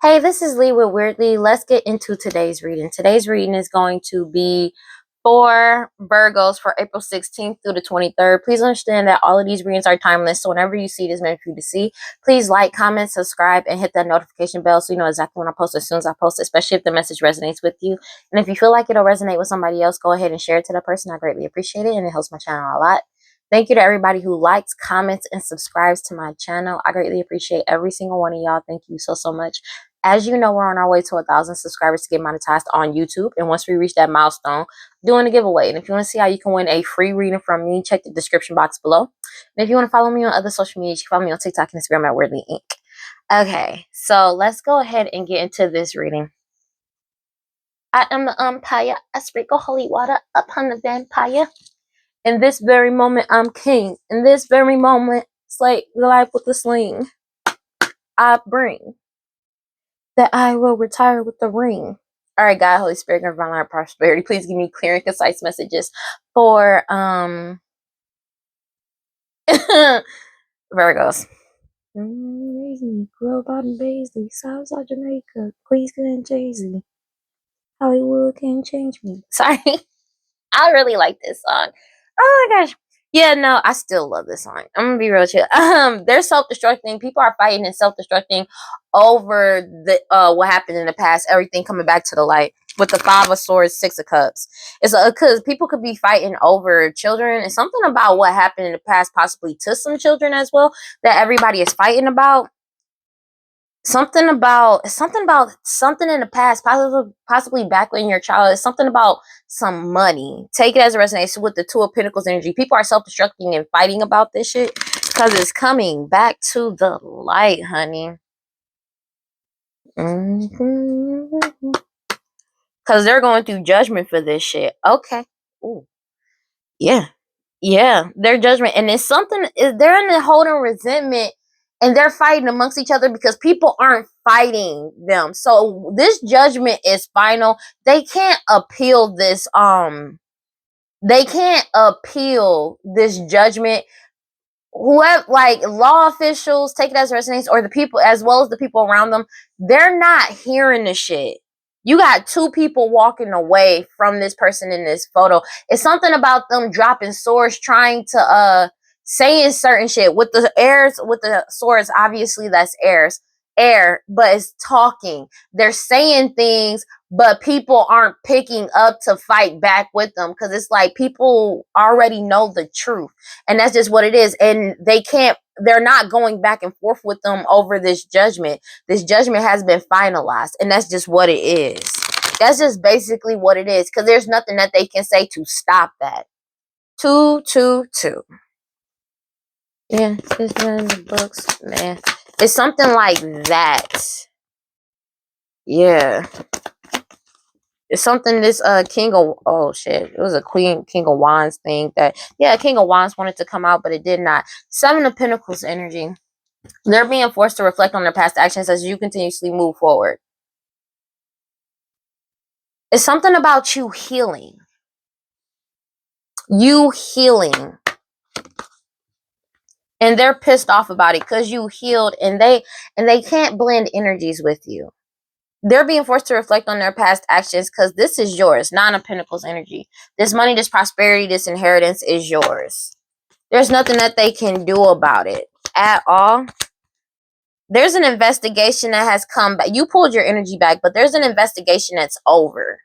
Hey, this is Lee with WeirdLee. Let's get into today's reading. Today's reading is going to be for Virgos for April 16th through the 23rd. Please understand that all of these readings are timeless, so whenever you see this meant for you to see, please like, comment, subscribe, and hit that notification bell so you know exactly when I post as soon as I post, especially if the message resonates with you. And if you feel like it'll resonate with somebody else, go ahead and share it to that person. I greatly appreciate it, and it helps my channel a lot. Thank you to everybody who likes, comments, and subscribes to my channel. I greatly appreciate every single one of y'all. Thank you so much. As you know, we're on our way to 1,000 subscribers to get monetized on YouTube. And once we reach that milestone, I'm doing a giveaway. And if you want to see how you can win a free reading from me, check the description box below. And if you want to follow me on other social media, you can follow me on TikTok and Instagram at WeirdLee Inc. Okay, so let's go ahead and get into this reading. I am the umpire. I sprinkle holy water upon the vampire. In this very moment, I'm king. In this very moment, slay the life with the sling. I bring that I will retire with the ring. All right, God, Holy Spirit, and divine light, prosperity. Please give me clear and concise messages for Virgos. Grow about in Baisley, Southside Jamaica, Queensland and Jay-Z. Hollywood can't change me. Sorry. I really like this song. Oh my gosh. Yeah, no, I still love this song. I'm gonna be real chill. They're self-destructing. People are fighting and self-destructing over the what happened in the past. Everything coming back to the light with the 5 of Swords, 6 of Cups. It's because people could be fighting over children. It's something about what happened in the past, possibly to some children as well, that everybody is fighting about. Something about something in the past, possibly back when you're a child. It's something about some money. Take it as a resonance with the 2 of Pentacles energy. People are self-destructing and fighting about this shit because it's coming back to the light, honey. Because they're going through judgment for this shit. Okay. Ooh. Yeah. Yeah. Their judgment. And it's something, they're in the holding resentment. And they're fighting amongst each other because people aren't fighting them. So this judgment is final. They can't appeal this. They can't appeal this judgment. Whoever, like law officials, take it as resonates, or the people, as well as the people around them, they're not hearing the shit. You got 2 people walking away from this person in this photo. It's something about them dropping swords, trying to saying certain shit with the airs, with the swords. Obviously, that's air, but it's talking. They're saying things, but people aren't picking up to fight back with them because it's like people already know the truth, and that's just what it is. And they're not going back and forth with them over this judgment. This judgment has been finalized, and that's just what it is. That's just basically what it is, because there's nothing that they can say to stop that. 2, 2, 2. Yeah, it's in the books, man. It's something like that. Yeah. It's something this king of, oh shit, it was a king of wands thing that, yeah, king of wands wanted to come out, but it did not. 7 of Pentacles energy. They're being forced to reflect on their past actions as you continuously move forward. It's something about you healing. You healing. And they're pissed off about it because you healed, and they can't blend energies with you. They're being forced to reflect on their past actions because this is yours. 9 of Pentacles energy. This money, this prosperity, this inheritance is yours. There's nothing that they can do about it at all. There's an investigation that has come back. You pulled your energy back, but there's an investigation that's over.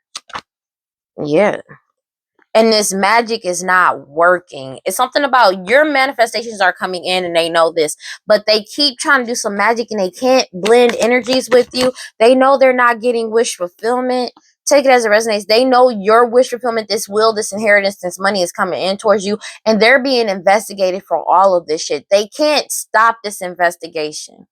Yeah. And this magic is not working. It's something about your manifestations are coming in and they know this, but they keep trying to do some magic and they can't blend energies with you. They know they're not getting wish fulfillment. Take it as a resonance. They know your wish fulfillment, this will, this inheritance, this money is coming in towards you, and they're being investigated for all of this shit. They can't stop this investigation.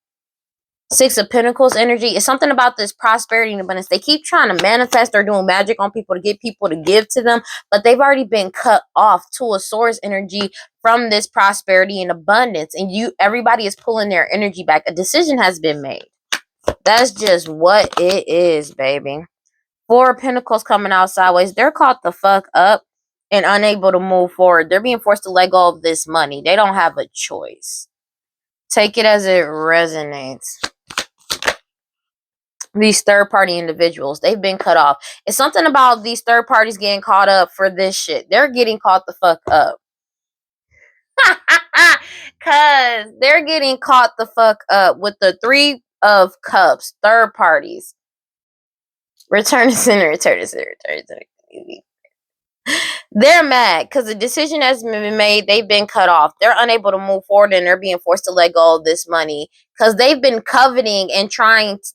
6 of Pentacles energy is something about this prosperity and abundance. They keep trying to manifest or doing magic on people to get people to give to them, but they've already been cut off. 2 of Swords energy from this prosperity and abundance, and everybody is pulling their energy back. A decision has been made. That's just what it is, baby. 4 of Pentacles coming out sideways. They're caught the fuck up and unable to move forward. They're being forced to let go of this money. They don't have a choice. Take it as it resonates. These third-party individuals, they've been cut off. It's something about these third parties getting caught up for this shit. They're getting caught the fuck up. Cause they're getting caught the fuck up with the 3 of Cups, third parties. Return to center, return to center, return to center. They're mad because the decision has been made. They've been cut off. They're unable to move forward, and they're being forced to let go of this money because they've been coveting and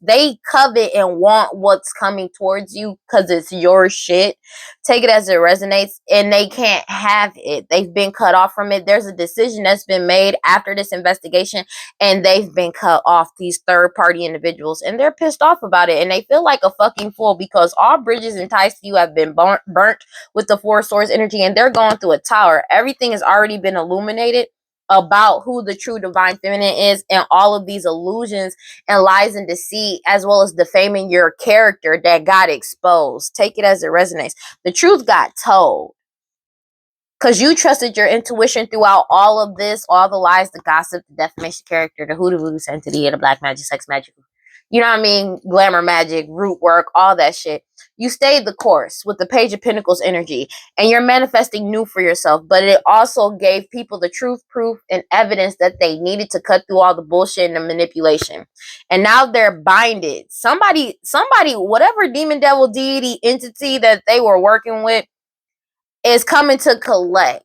they covet and want what's coming towards you because it's your shit. Take it as it resonates, and they can't have it. They've been cut off from it. There's a decision that's been made after this investigation, and they've been cut off, these third-party individuals, and they're pissed off about it, and they feel like a fucking fool because all bridges and ties to you have been burnt with the 4 swords energy, and they're going through a tower. Everything has already been illuminated about who the true divine feminine is, and all of these illusions and lies and deceit, as well as defaming your character, that got exposed. Take it as it resonates. The truth got told because you trusted your intuition throughout all of this, all the lies, the gossip, the defamation character, the hoodoo voodoo entity, the black magic, sex magic, you know what I mean, glamour magic, root work, all that shit. You stayed the course with the Page of Pentacles energy, and you're manifesting new for yourself, but it also gave people the truth, proof, and evidence that they needed to cut through all the bullshit and the manipulation. And now they're binded. Somebody, whatever demon, devil, deity, entity that they were working with is coming to collect.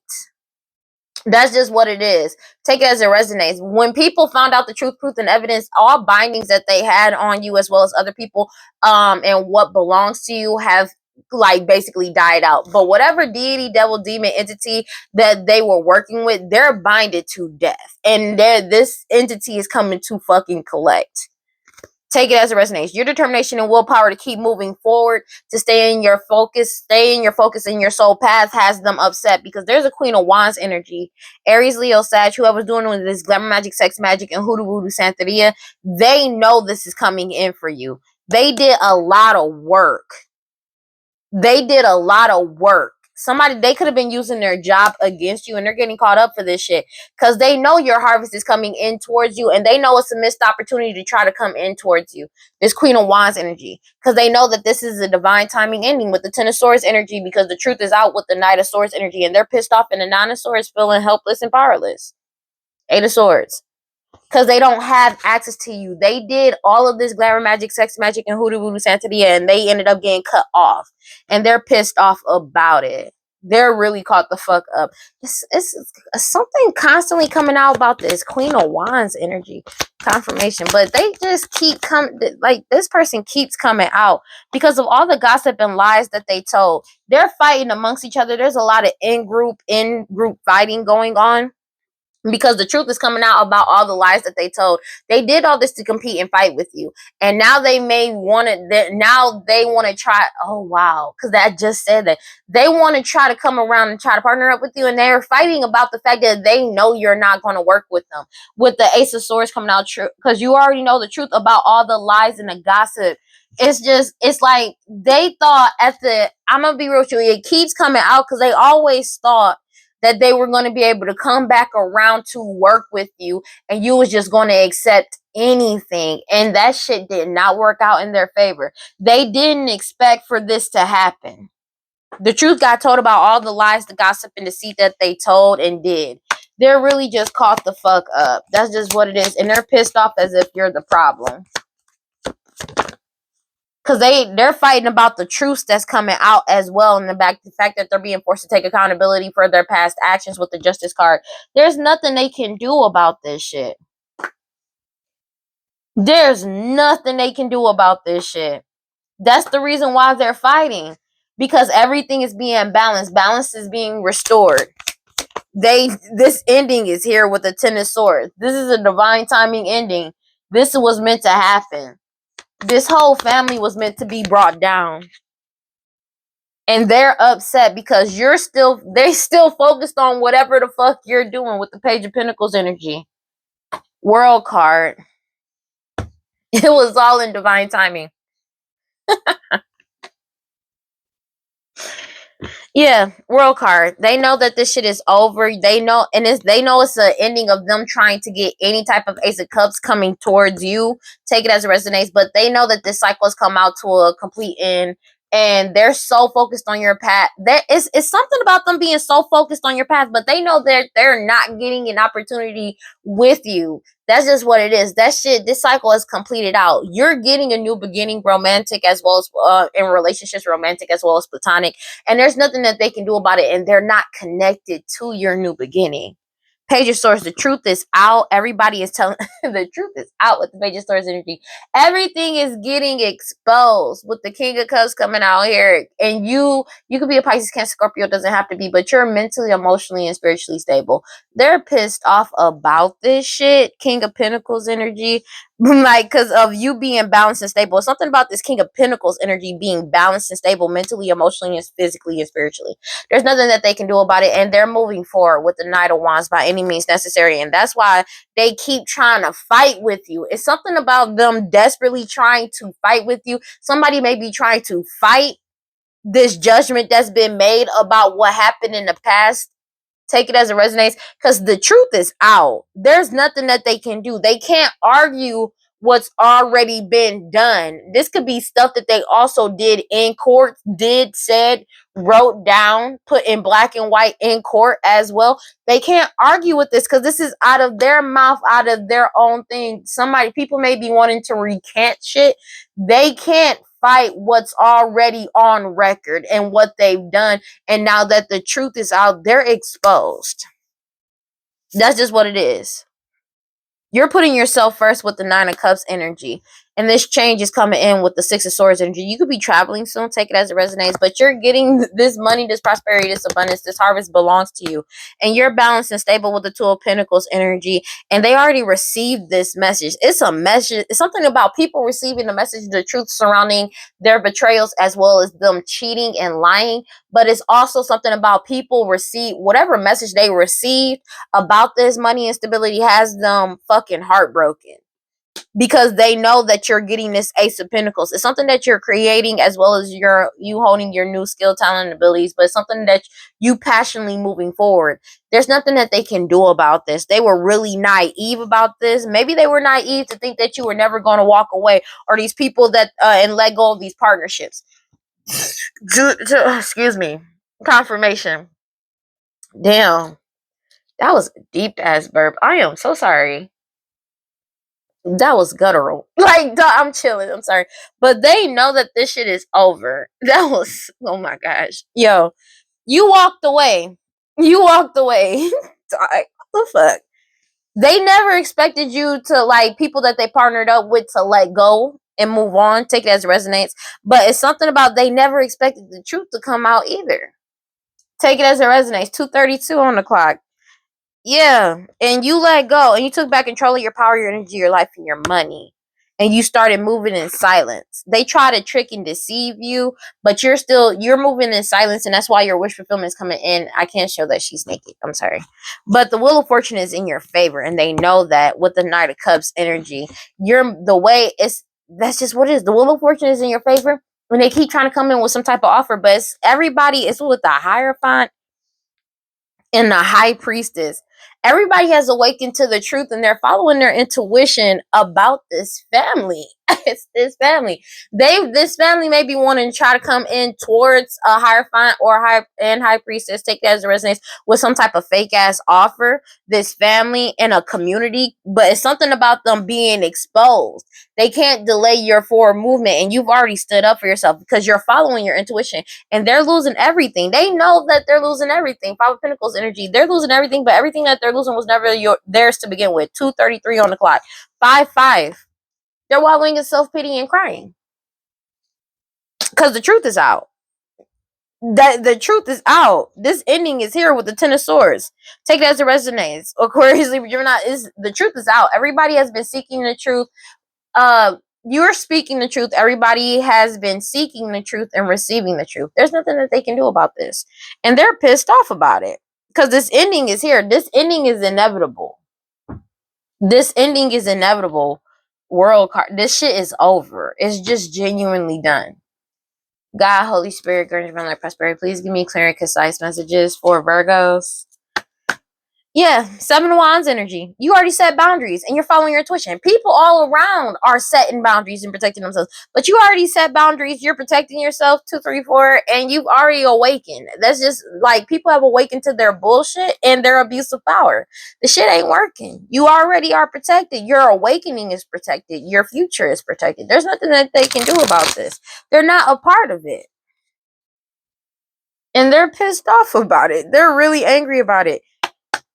That's just what it is. Take it as it resonates. When people found out the truth, proof, and evidence, all bindings that they had on you as well as other people, and what belongs to you have like basically died out. But whatever deity, devil, demon, entity that they were working with, they're binded to death. And this entity is coming to fucking collect. Take it as it resonates. Your determination and willpower to keep moving forward, to stay in your focus, in your soul path has them upset because there's a Queen of Wands energy. Aries, Leo, Sag, whoever's doing with this glamour magic, sex magic, and hoodoo voodoo Santeria, they know this is coming in for you. They did a lot of work. They could have been using their job against you, and they're getting caught up for this shit because they know your harvest is coming in towards you, and they know it's a missed opportunity to try to come in towards you. This Queen of Wands energy, because they know that this is a divine timing ending with the Ten of Swords energy, because the truth is out with the Knight of Swords energy, and they're pissed off, and the Nine of Swords feeling helpless and powerless. Eight of Swords. Because they don't have access to you. They did all of this glamour magic, sex magic, and hoodoo voodoo Santeria, and they ended up getting cut off. And they're pissed off about it. They're really caught the fuck up. It's something constantly coming out about this Queen of Wands energy confirmation. But they just keep coming, like this person keeps coming out because of all the gossip and lies that they told. They're fighting amongst each other. There's a lot of in-group fighting going on, because the truth is coming out about all the lies that they told. They did all this to compete and fight with you, and now they want to try. Oh wow, because I just said that they want to try to come around and try to partner up with you, and they're fighting about the fact that they know you're not going to work with them. With the Ace of Swords coming out, true, because you already know the truth about all the lies and the gossip. It's like they thought I'm gonna be real with you, it keeps coming out because they always thought that they were going to be able to come back around to work with you, and you was just going to accept anything, and that shit did not work out in their favor. They didn't expect for this to happen. The truth got told about all the lies, the gossip, and deceit that they told and did. They're really just caught the fuck up. That's just what it is, and they're pissed off as if you're the problem. Because they're fighting about the truth that's coming out as well, and the fact that they're being forced to take accountability for their past actions with the Justice card. There's nothing they can do about this shit. There's nothing they can do about this shit. That's the reason why they're fighting. Because everything is being balanced. Balance is being restored. This ending is here with the Ten of Swords. This is a divine timing ending. This was meant to happen. This whole family was meant to be brought down. And they're upset because they still focused on whatever the fuck you're doing with the Page of Pentacles energy. World card. It was all in divine timing. Yeah, world card. They know that this shit is over. They know, and they know it's the ending of them trying to get any type of Ace of Cups coming towards you. Take it as it resonates, but they know that this cycle has come out to a complete end, and they're so focused on your path. That it's something about them being so focused on your path, but they know they're not getting an opportunity with you. That's just what it is. That shit, this cycle is completed out. You're getting a new beginning, romantic as well as in relationships, romantic as well as platonic, and there's nothing that they can do about it, and they're not connected to your new beginning. Page of Swords, the truth is out. Everybody is telling the truth is out with the Page of Swords energy. Everything is getting exposed with the King of Cups coming out here. And you could be a Pisces, Cancer, Scorpio, doesn't have to be, but you're mentally, emotionally, and spiritually stable. They're pissed off about this shit. King of Pentacles energy. Like, because of you being balanced and stable. Something about this King of Pentacles energy being balanced and stable mentally, emotionally, and physically and spiritually. There's nothing that they can do about it, and they're moving forward with the Knight of Wands by any means necessary, and that's why they keep trying to fight with you. It's something about them desperately trying to fight with you. Somebody may be trying to fight this judgment that's been made about what happened in the past. Take it as it resonates, because the truth is out. There's nothing that they can do. They can't argue what's already been done. This could be stuff that they also did in court, did, said, wrote down, put in black and white in court as well. They can't argue with this because this is out of their mouth, out of their own thing. People may be wanting to recant shit. They can't fight what's already on record and what they've done. And now that the truth is out, they're exposed. That's just what it is. You're putting yourself first with the Nine of Cups energy. And this change is coming in with the Six of Swords energy. You could be traveling soon, take it as it resonates, but you're getting this money, this prosperity, this abundance, this harvest belongs to you. And you're balanced and stable with the Two of Pentacles energy. And they already received this message. It's a message. It's something about people receiving the message, the truth surrounding their betrayals, as well as them cheating and lying. But it's also something about people receive whatever message they received about this money and stability has them fucking heartbroken, because they know that you're getting this Ace of Pentacles. It's something that you're creating, as well as you holding your new skill, talent, and abilities, but it's something that you passionately moving forward. There's nothing that they can do about this. They were really naive about this. Maybe they were naive to think that you were never going to walk away, or these people that and let go of these partnerships. Excuse me. Confirmation. Damn. That was a deep ass burp. I am so sorry. That was guttural. Like, duh, I'm chilling. I'm sorry. But they know that this shit is over. That was, oh my gosh. Yo, you walked away. You walked away. What the fuck? They never expected you to, like, people that they partnered up with to let go and move on. Take it as it resonates. But it's something about they never expected the truth to come out either. Take it as it resonates. 2:32 on the clock. Yeah, and you let go and you took back control of your power, your energy, your life, and your money. And you started moving in silence. They try to trick and deceive you, but you're moving in silence, and that's why your wish fulfillment is coming in. I can't show that she's naked. I'm sorry. But the Wheel of Fortune is in your favor, and they know that with the Knight of Cups energy. That's just what it is. The Wheel of Fortune is in your favor. When they keep trying to come in with some type of offer, but it's with the Hierophant and the High Priestess. Everybody has awakened to the truth, and they're following their intuition about this family. It's this family. This family may be wanting to try to come in towards a Hierophant or High Priestess, take that as a resonance, with some type of fake ass offer. This family in a community, but it's something about them being exposed. They can't delay your forward movement, and you've already stood up for yourself because you're following your intuition, and they're losing everything. They know that they're losing everything. Five of Pentacles energy. They're losing everything, but everything that they're losing was never theirs to begin with. 2:33 on the clock. 5-5. They're wallowing in self-pity and crying. Because the truth is out. The truth is out. This ending is here with the Ten of Swords. Take it as it resonates. Aquarius, you're not. The truth is out. Everybody has been seeking the truth. You're speaking the truth. Everybody has been seeking the truth and receiving the truth. There's nothing that they can do about this, and they're pissed off about it because this ending is here. This ending is inevitable. This ending is inevitable. World card. This shit is over. It's just genuinely done. God, Holy Spirit, grant divine life, prosperity. Please give me clear and concise messages for Virgos. Yeah, Seven of Wands energy. You already set boundaries and you're following your intuition. People all around are setting boundaries and protecting themselves. But you already set boundaries. You're protecting yourself, 2, 3, 4, and you've already awakened. That's just like people have awakened to their bullshit and their abuse of power. The shit ain't working. You already are protected. Your awakening is protected. Your future is protected. There's nothing that they can do about this. They're not a part of it. And they're pissed off about it. They're really angry about it.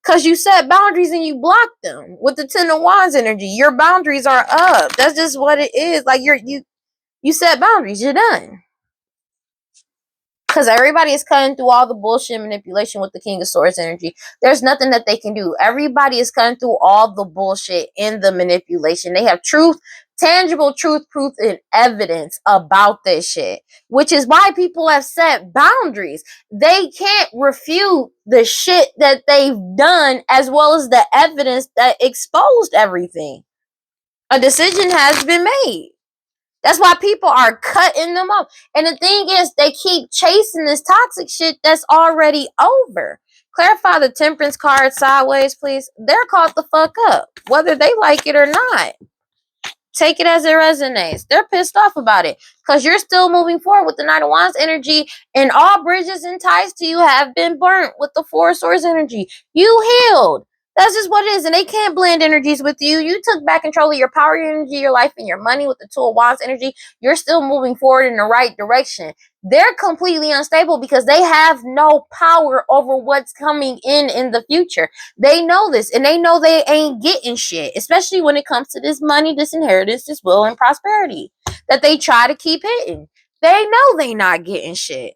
Because you set boundaries and you block them with the Ten of Wands energy. Your boundaries are up. That's just what it is. Like you set boundaries. You're done. Because everybody is cutting through all the bullshit manipulation with the King of Swords energy. There's nothing that they can do. Everybody is cutting through all the bullshit in the manipulation. They have truth, tangible truth, proof, and evidence about this shit. Which is why people have set boundaries. They can't refute the shit that they've done as well as the evidence that exposed everything. A decision has been made. That's why people are cutting them up. And the thing is, they keep chasing this toxic shit that's already over. Clarify the Temperance card sideways, please. They're caught the fuck up, whether they like it or not. Take it as it resonates. They're pissed off about it because you're still moving forward with the Knight of Wands energy, and all bridges and ties to you have been burnt with the Four of Swords energy. You healed. That's just what it is, and they can't blend energies with you. You took back control of your power, your energy, your life, and your money with the Two of Wands energy. You're still moving forward in the right direction. They're completely unstable because they have no power over what's coming in the future. They know this, and they know they ain't getting shit, especially when it comes to this money, this inheritance, this will, and prosperity that they try to keep hitting. They know they not getting shit.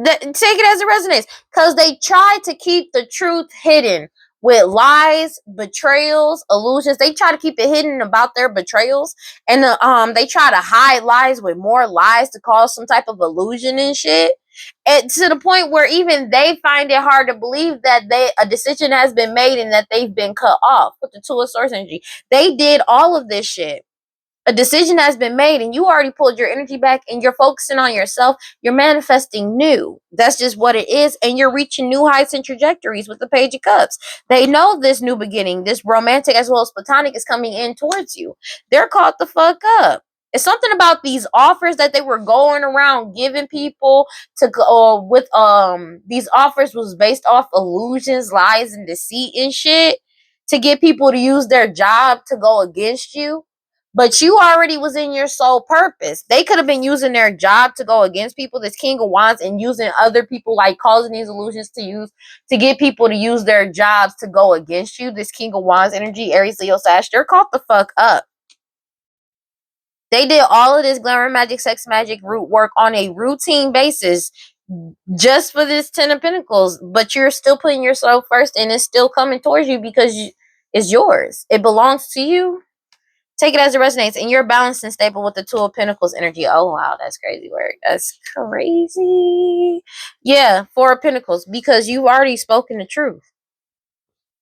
Take it as it resonates, because they try to keep the truth hidden with lies, betrayals, illusions. They try to keep it hidden about their betrayals, and they try to hide lies with more lies to cause some type of illusion and shit. And to the point where even they find it hard to believe that a decision has been made and that they've been cut off with the Two of Swords energy. They did all of this shit. A decision has been made and you already pulled your energy back and you're focusing on yourself. You're manifesting new. That's just what it is. And you're reaching new heights and trajectories with the Page of Cups. They know this new beginning, this romantic as well as platonic, is coming in towards you. They're caught the fuck up. It's something about these offers that they were going around giving people to go with these offers was based off illusions, lies, and deceit and shit to get people to use their job to go against you. But you already was in your sole purpose. They could have been using their job to go against people, this King of Wands, and using other people, like causing these illusions to get people to use their jobs to go against you. This King of Wands energy, Aries, Leo, Sag, they're caught the fuck up. They did all of this glamour, magic, sex, magic, root work on a routine basis just for this Ten of Pentacles. But you're still putting yourself first, and it's still coming towards you because it's yours. It belongs to you. Take it as it resonates, and you're balanced and stable with the Two of Pentacles energy. Oh, wow, that's crazy work. That's crazy. Yeah, Four of Pentacles, because you've already spoken the truth.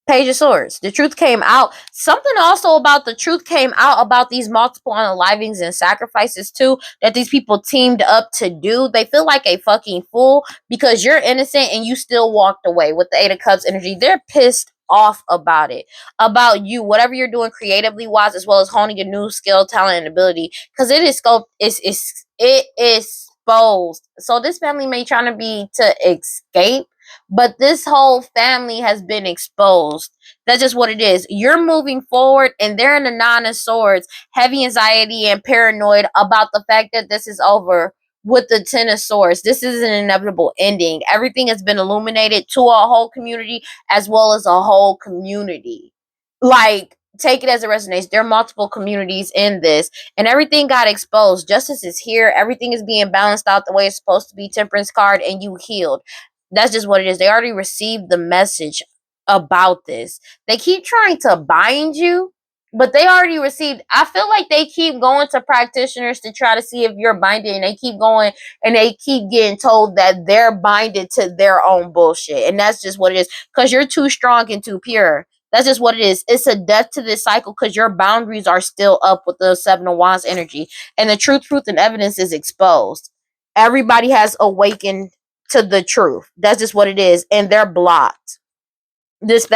Page of Swords. The truth came out. Something also about the truth came out about these multiple unalivings and sacrifices too that these people teamed up to do. They feel like a fucking fool because you're innocent and you still walked away with the Eight of Cups energy. They're pissed off about it, about you, whatever you're doing creatively wise, as well as honing a new skill, talent, and ability, because it is scoped, it is exposed. So this family may try to be to escape, but this whole family has been exposed. That's just what it is. You're moving forward, and they're in the Nine of Swords, heavy anxiety and paranoid about the fact that this is over with the Ten of Swords. This is an inevitable ending. Everything has been illuminated to a whole community as well as a whole community. Like, take it as it resonates. There are multiple communities in this, and everything got exposed. Justice is here. Everything is being balanced out the way it's supposed to be. Temperance card, and you healed. That's just what it is. They already received the message about this. They keep trying to bind you, but they already received. I feel like they keep going to practitioners to try to see if you're binded, and they keep going and they keep getting told that they're binded to their own bullshit. And that's just what it is, because you're too strong and too pure. That's just what it is. It's a death to this cycle because your boundaries are still up with the Seven of Wands energy, and the truth, and evidence is exposed. Everybody has awakened to the truth. That's just what it is. And they're blocked. This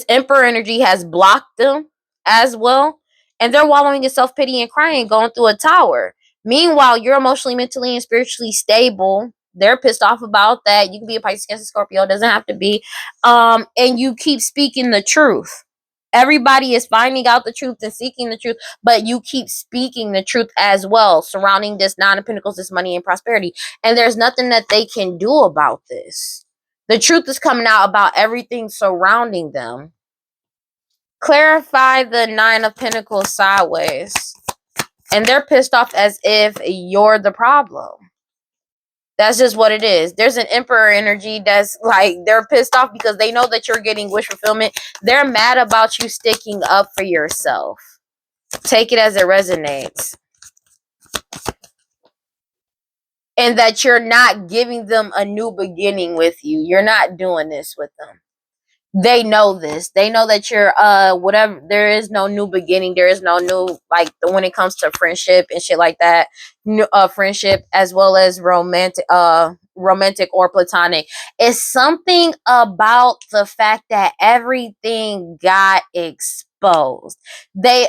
emperor energy has blocked them as well. And they're wallowing in self-pity and crying, going through a tower. Meanwhile, you're emotionally, mentally, and spiritually stable. They're pissed off about that. You can be a Pisces, Cancer, Scorpio. It doesn't have to be. And you keep speaking the truth. Everybody is finding out the truth and seeking the truth, but you keep speaking the truth as well, surrounding this Nine of Pentacles, this money and prosperity. And there's nothing that they can do about this. The truth is coming out about everything surrounding them. Clarify the Nine of Pentacles sideways. And they're pissed off as if you're the problem. That's just what it is. There's an emperor energy that's like, they're pissed off because they know that you're getting wish fulfillment. They're mad about you sticking up for yourself. Take it as it resonates. And that you're not giving them a new beginning with you. You're not doing this with them. They know this. They know that you're whatever. There is no new beginning. There is no new, like, when it comes to friendship and shit like that. Friendship as well as romantic or platonic. It's something about the fact that everything got exposed.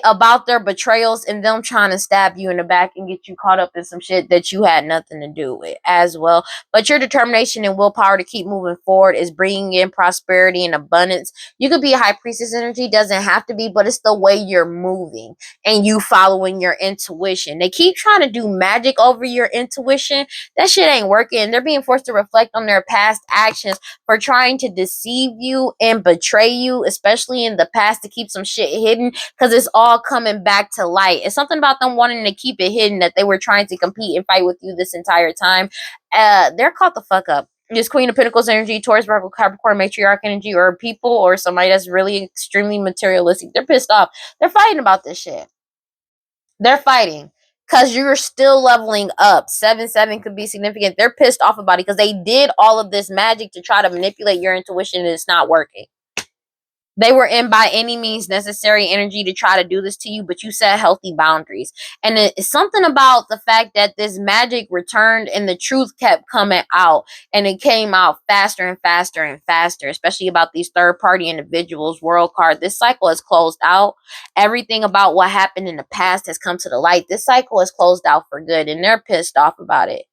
About their betrayals and them trying to stab you in the back and get you caught up in some shit that you had nothing to do with as well. But your determination and willpower to keep moving forward is bringing in prosperity and abundance. You could be a high priestess energy, doesn't have to be, but it's the way you're moving and you following your intuition. They keep trying to do magic over your intuition. That shit ain't working. They're being forced to reflect on their past actions for trying to deceive you and betray you, especially in the past, to keep some shit hidden, because it's all coming back to light. It's something about them wanting to keep it hidden, that they were trying to compete and fight with you this entire time. They're caught the fuck up. This Queen of Pentacles energy, Taurus, Virgo, Capricorn, matriarch energy, or people or somebody that's really extremely materialistic. They're pissed off. They're fighting about this shit. They're fighting because you're still leveling up. 7-7 could be significant. They're pissed off about it because they did all of this magic to try to manipulate your intuition and it's not working. They were in by any means necessary energy to try to do this to you, but you set healthy boundaries. And it's something about the fact that this magic returned and the truth kept coming out. And it came out faster and faster and faster, especially about these third-party individuals. World card. This cycle is closed out. Everything about what happened in the past has come to the light. This cycle is closed out for good, and they're pissed off about it.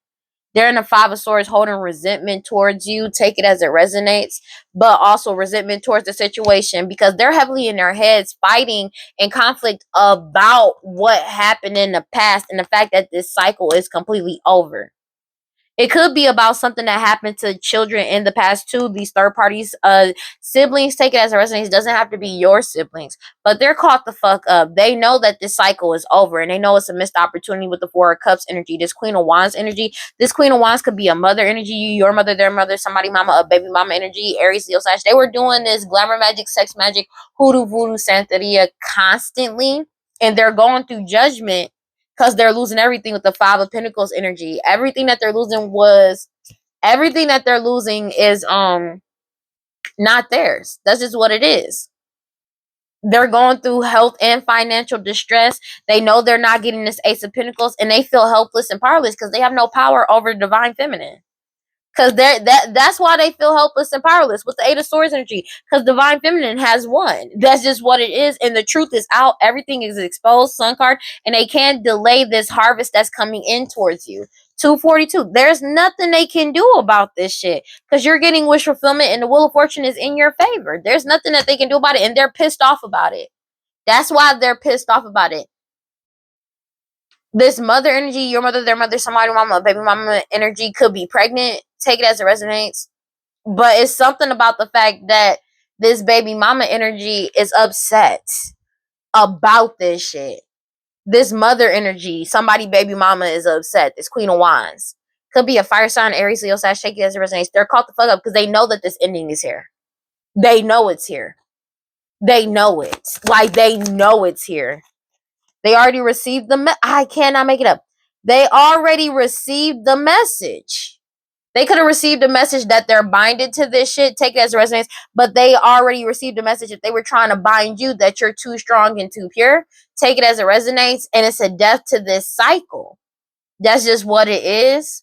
They're in the Five of Swords holding resentment towards you. Take it as it resonates. But also resentment towards the situation because they're heavily in their heads fighting in conflict about what happened in the past and the fact that this cycle is completely over. It could be about something that happened to children in the past too. These third parties, siblings, take it as a resonates. It doesn't have to be your siblings, but they're caught the fuck up. They know that this cycle is over and they know it's a missed opportunity with the Four of Cups energy. This Queen of Wands energy. This Queen of Wands could be a mother energy, your mother, their mother, somebody mama, a baby mama energy, Aries, Leo, Sash. They were doing this glamour magic, sex magic, hoodoo, voodoo, santeria constantly, and they're going through judgment because they're losing everything with the Five of Pentacles energy. Everything that they're losing is not theirs. That's just what it is. They're going through health and financial distress. They know they're not getting this Ace of Pentacles and they feel helpless and powerless because they have no power over the divine feminine. Because that's why they feel helpless and powerless with the Eight of Swords energy. Because divine feminine has won. That's just what it is. And the truth is out. Everything is exposed. Sun card. And they can't delay this harvest that's coming in towards you. 242. There's nothing they can do about this shit. Because you're getting wish fulfillment and the Wheel of Fortune is in your favor. There's nothing that they can do about it. And they're pissed off about it. That's why they're pissed off about it. This mother energy, your mother, their mother, somebody mama, baby mama energy could be pregnant. Take it as it resonates. But it's something about the fact that this baby mama energy is upset about this shit. This mother energy, somebody baby mama is upset. This Queen of Wands. Could be a fire sign, Aries, Leo, Sash, take it as it resonates. They're caught the fuck up because they know that this ending is here. They know it's here. They know it. Like, they know it's here. They already received I cannot make it up. They already received the message. They could have received a message that they're binded to this shit. Take it as a resonance. But they already received a message if they were trying to bind you that you're too strong and too pure. Take it as it resonates. And it's a death to this cycle. That's just what it is.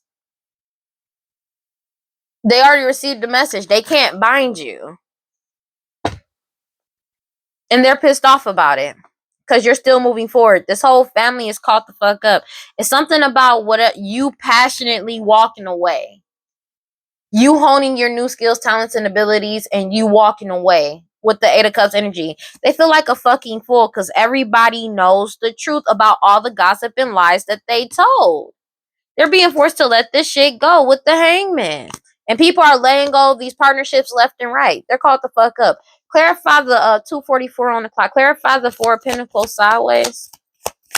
They already received the message. They can't bind you. And they're pissed off about it. Because you're still moving forward. This whole family is caught the fuck up. It's something about what you passionately walking away. You honing your new skills, talents, and abilities, and you walking away with the Eight of Cups energy. They feel like a fucking fool because everybody knows the truth about all the gossip and lies that they told. They're being forced to let this shit go with the Hangman. And people are letting go of these partnerships left and right. They're called the fuck up. Clarify the 244 on the clock. Clarify the Four of Pentacles sideways.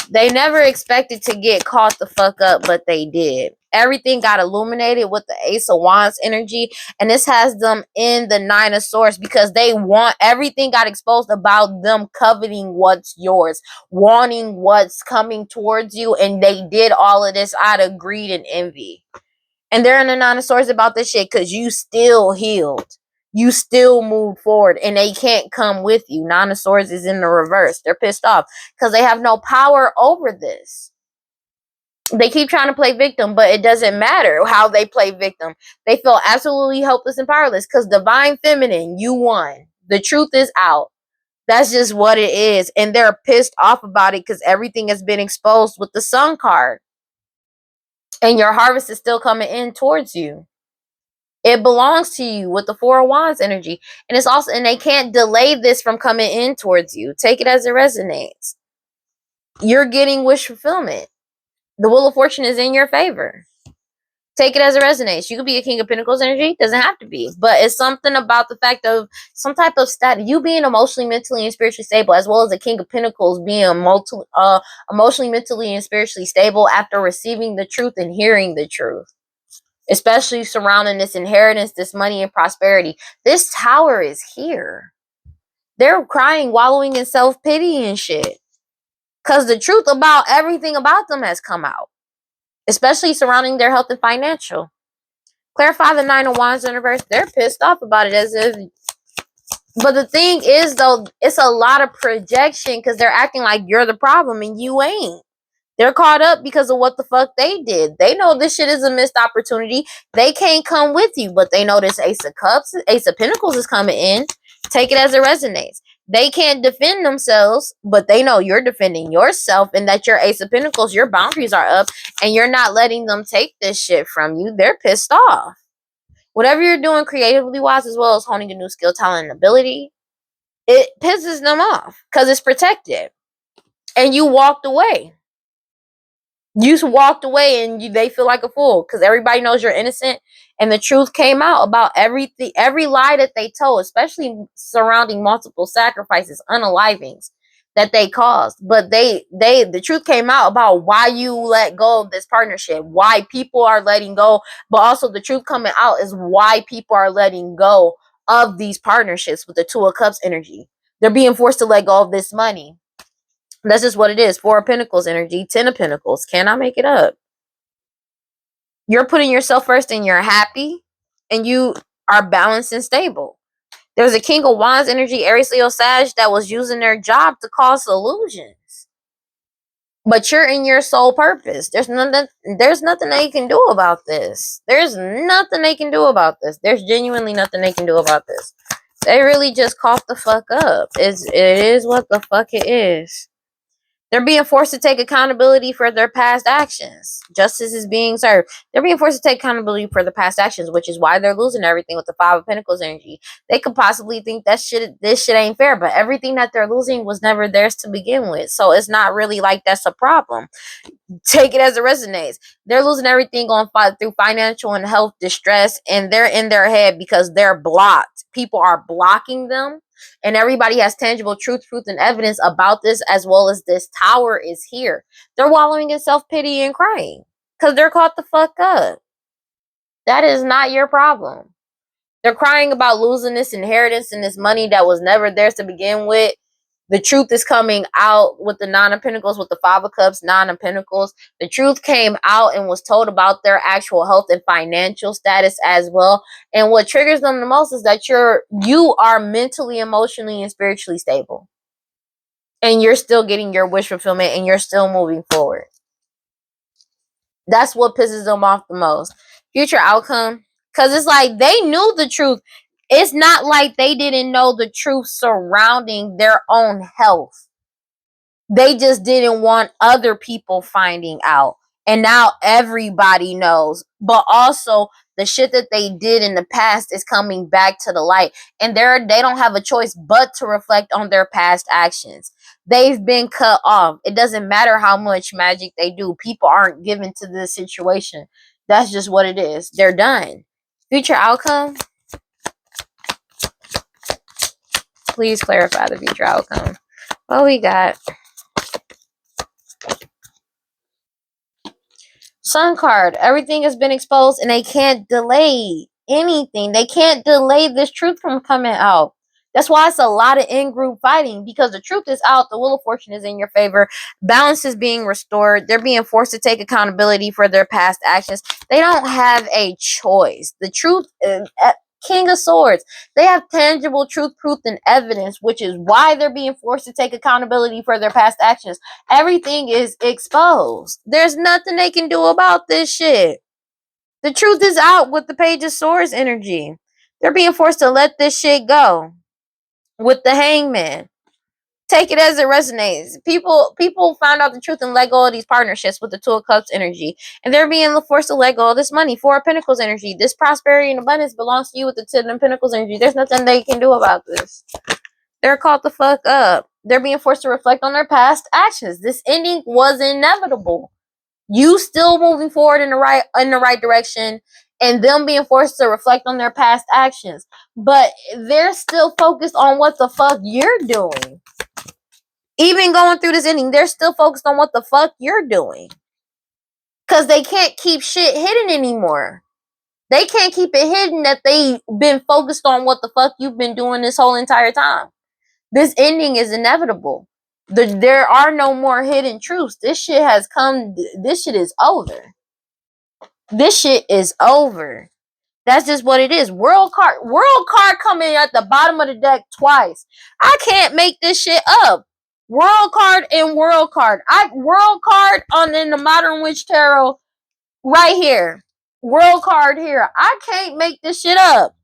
They never expected to get caught the fuck up, but they did. Everything got illuminated with the Ace of Wands energy, and this has them in the Nine of Swords because they want everything got exposed about them coveting what's yours, wanting what's coming towards you, and they did all of this out of greed and envy. And they're in the Nine of Swords about this shit because you still healed. You still move forward and they can't come with you. Nine of Swords is in the reverse. They're pissed off because they have no power over this. They keep trying to play victim, but it doesn't matter how they play victim. They feel absolutely helpless and powerless because Divine Feminine, you won. The truth is out. That's just what it is. And they're pissed off about it because everything has been exposed with the Sun card. And your harvest is still coming in towards you. It belongs to you with the Four of Wands energy. And it's also, and they can't delay this from coming in towards you. Take it as it resonates. You're getting wish fulfillment. The Wheel of Fortune is in your favor. Take it as it resonates. You could be a King of Pentacles energy. Doesn't have to be. But it's something about the fact of some type of stat. You being emotionally, mentally, and spiritually stable, as well as the King of Pentacles being emotionally, mentally, and spiritually stable after receiving the truth and hearing the truth. Especially surrounding this inheritance, this money and prosperity. This tower is here. They're crying, wallowing in self-pity and shit. Because the truth about everything about them has come out. Especially surrounding their health and financial. Clarify the Nine of Wands in reverse. They're pissed off about it as if... But the thing is, though, it's a lot of projection because they're acting like you're the problem and you ain't. They're caught up because of what the fuck they did. They know this shit is a missed opportunity. They can't come with you, but they know this Ace of Cups, Ace of Pentacles is coming in. Take it as it resonates. They can't defend themselves, but they know you're defending yourself and that your Ace of Pentacles, your boundaries are up and you're not letting them take this shit from you. They're pissed off. Whatever you're doing creatively wise as well as honing a new skill, talent, and ability, it pisses them off because it's protected. And you walked away. You walked away and they feel like a fool because everybody knows you're innocent and the truth came out about every lie that they told, especially surrounding multiple sacrifices, unalivings that they caused. But the truth came out about why you let go of this partnership, why people are letting go, but also the truth coming out is why people are letting go of these partnerships with the Two of Cups energy. They're being forced to let go of this money. That's just what it is. Four of Pentacles energy, 10 of Pentacles. Cannot make it up. You're putting yourself first and you're happy and you are balanced and stable. There's a King of Wands energy, Aries, Leo, Sag, that was using their job to cause illusions. But you're in your sole purpose. There's nothing they can do about this. There's nothing they can do about this. There's genuinely nothing they can do about this. They really just caught the fuck up. It is what the fuck it is. They're being forced to take accountability for their past actions. Justice is being served. They're being forced to take accountability for their past actions, which is why they're losing everything with the Five of Pentacles energy. They could possibly think this shit ain't fair, but everything that they're losing was never theirs to begin with. So it's not really like that's a problem. Take it as it resonates. They're losing everything through financial and health distress, and they're in their head because they're blocked. People are blocking them. And everybody has tangible truth, and evidence about this, as well as this tower is here. They're wallowing in self-pity and crying because they're caught the fuck up. That is not your problem. They're crying about losing this inheritance and this money that was never theirs to begin with. The truth is coming out with the Nine of Pentacles, with the Five of Cups, Nine of Pentacles. The truth came out and was told about their actual health and financial status as well. And what triggers them the most is that you are mentally, emotionally, and spiritually stable. And you're still getting your wish fulfillment and you're still moving forward. That's what pisses them off the most. Future outcome. Because it's like they knew the truth. It's not like they didn't know the truth surrounding their own health. They just didn't want other people finding out. And now everybody knows. But also, the shit that they did in the past is coming back to the light. And they don't have a choice but to reflect on their past actions. They've been cut off. It doesn't matter how much magic they do. People aren't given to this situation. That's just what it is. They're done. Future outcome? Please clarify the future outcome. What we got? Sun card. Everything has been exposed and they can't delay anything. They can't delay this truth from coming out. That's why it's a lot of in-group fighting, because the truth is out. The wheel of fortune is in your favor. Balance is being restored. They're being forced to take accountability for their past actions. They don't have a choice. The truth is King of Swords. They have tangible truth, proof, and evidence, which is why they're being forced to take accountability for their past actions. Everything is exposed. There's nothing they can do about this shit. The truth is out with the Page of Swords energy. They're being forced to let this shit go. With the Hangman. Take it as it resonates. People found out the truth and let go of these partnerships with the Two of Cups energy. And they're being forced to let go of this money. Four of Pentacles energy. This prosperity and abundance belongs to you with the Ten of Pentacles energy. There's nothing they can do about this. They're caught the fuck up. They're being forced to reflect on their past actions. This ending was inevitable. You still moving forward in the right direction, and them being forced to reflect on their past actions. But they're still focused on what the fuck you're doing. Even going through this ending, they're still focused on what the fuck you're doing. Because they can't keep shit hidden anymore. They can't keep it hidden that they've been focused on what the fuck you've been doing this whole entire time. This ending is inevitable. There are no more hidden truths. This shit has come. This shit is over. This shit is over. That's just what it is. World card coming at the bottom of the deck twice. I can't make this shit up. World card and world card. World card in the Modern Witch Tarot right here. World card here. I can't make this shit up.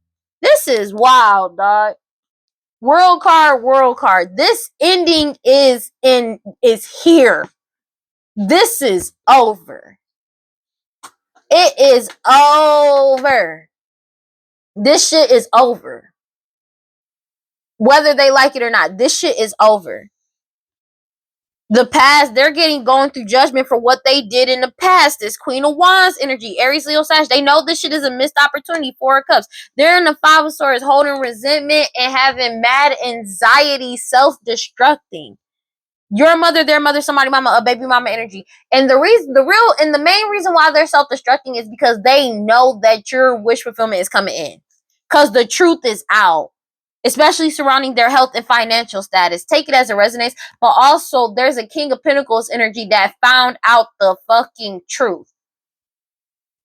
This is wild, dog. World card. This ending is here. This is over. It is over. This shit is over. Whether they like it or not, this shit is over. The past, they're going through judgment for what they did in the past. This Queen of Wands energy, Aries, Leo, Sag. They know this shit is a missed opportunity. Four of Cups. They're in the Five of Swords, holding resentment and having mad anxiety, self-destructing. Your mother, their mother, somebody mama, a baby mama energy. And the main reason why they're self-destructing is because they know that your wish fulfillment is coming in. Because the truth is out. Especially surrounding their health and financial status. Take it as it resonates. But also, there's a King of Pentacles energy that found out the fucking truth.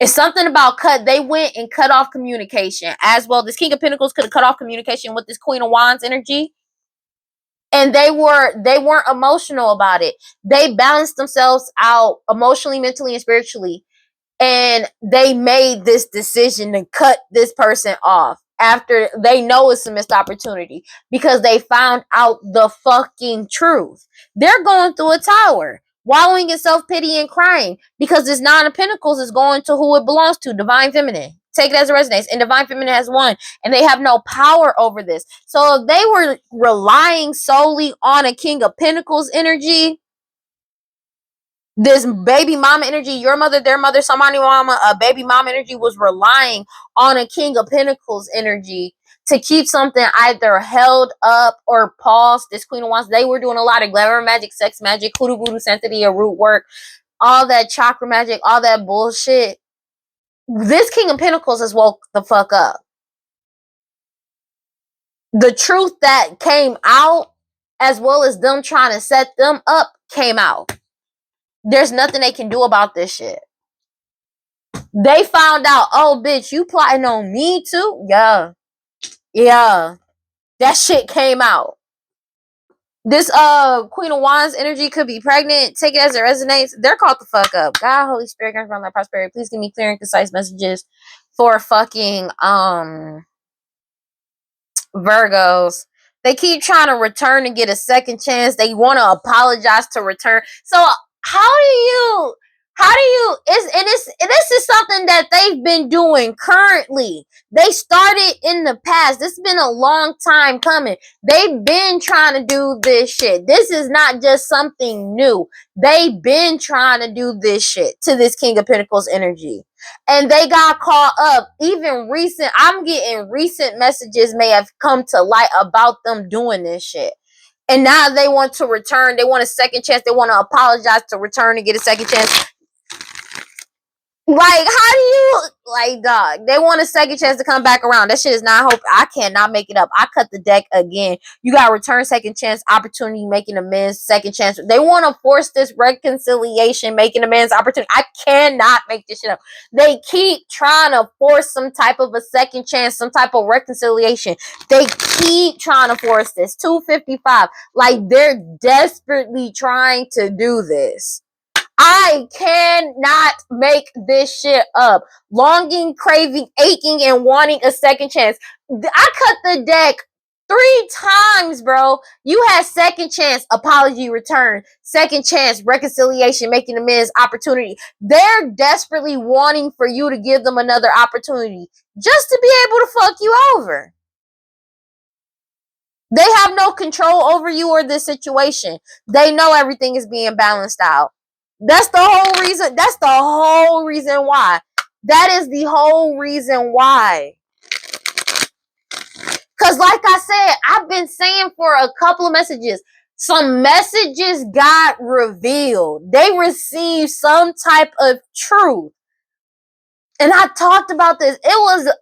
It's something about they went and cut off communication as well. This King of Pentacles could have cut off communication with this Queen of Wands energy. And they weren't emotional about it. They balanced themselves out emotionally, mentally, and spiritually. And they made this decision to cut this person off after they know it's a missed opportunity because they found out the fucking truth. They're going through a tower, wallowing in self-pity and crying because this Nine of Pentacles is going to who it belongs to, Divine Feminine. Take it as it resonates. And Divine Feminine has won. And they have no power over this. So if they were relying solely on a King of Pentacles energy, this baby mama energy, your mother, their mother, somebody mama, a baby mama energy was relying on a King of Pentacles energy to keep something either held up or paused. This Queen of Wands, they were doing a lot of glamour magic, sex magic, hoodoo voodoo, sanctity, root work, all that chakra magic, all that bullshit. This King of Pentacles has woke the fuck up. The truth that came out, as well as them trying to set them up, came out. There's nothing they can do about this shit. They found out, oh, bitch, you plotting on me too? Yeah. That shit came out. This Queen of Wands energy could be pregnant. Take it as it resonates. They're caught the fuck up. God, Holy Spirit, grant my prosperity. Please give me clear and concise messages for fucking Virgos. They keep trying to return and get a second chance. They want to apologize to return. So this is something that they've been doing currently. They started in the past. This has been a long time coming. They've been trying to do this shit. This is not just something new. They've been trying to do this shit to this King of Pentacles energy. And they got caught up. Even recent, I'm getting recent messages may have come to light about them doing this shit. And now they want to return. They want a second chance. They want to apologize to return and get a second chance. Like, how do you, like, dog, they want a second chance to come back around. That shit is not hope. I cannot make it up. I cut the deck again. You got return, second chance, opportunity, making amends, second chance. They want to force this reconciliation, making amends, opportunity. I cannot make this shit up. They keep trying to force some type of a second chance, some type of reconciliation. They keep trying to force this. 255. Like, they're desperately trying to do this. I cannot make this shit up. Longing, craving, aching, and wanting a second chance. I cut the deck 3 times, bro. You had second chance, apology, return. Second chance, reconciliation, making amends, opportunity. They're desperately wanting for you to give them another opportunity just to be able to fuck you over. They have no control over you or this situation. They know everything is being balanced out. That's the whole reason. That's the whole reason why. That is the whole reason why. Because like I said, I've been saying for a couple of messages, some messages got revealed. They received some type of truth. And I talked about this. It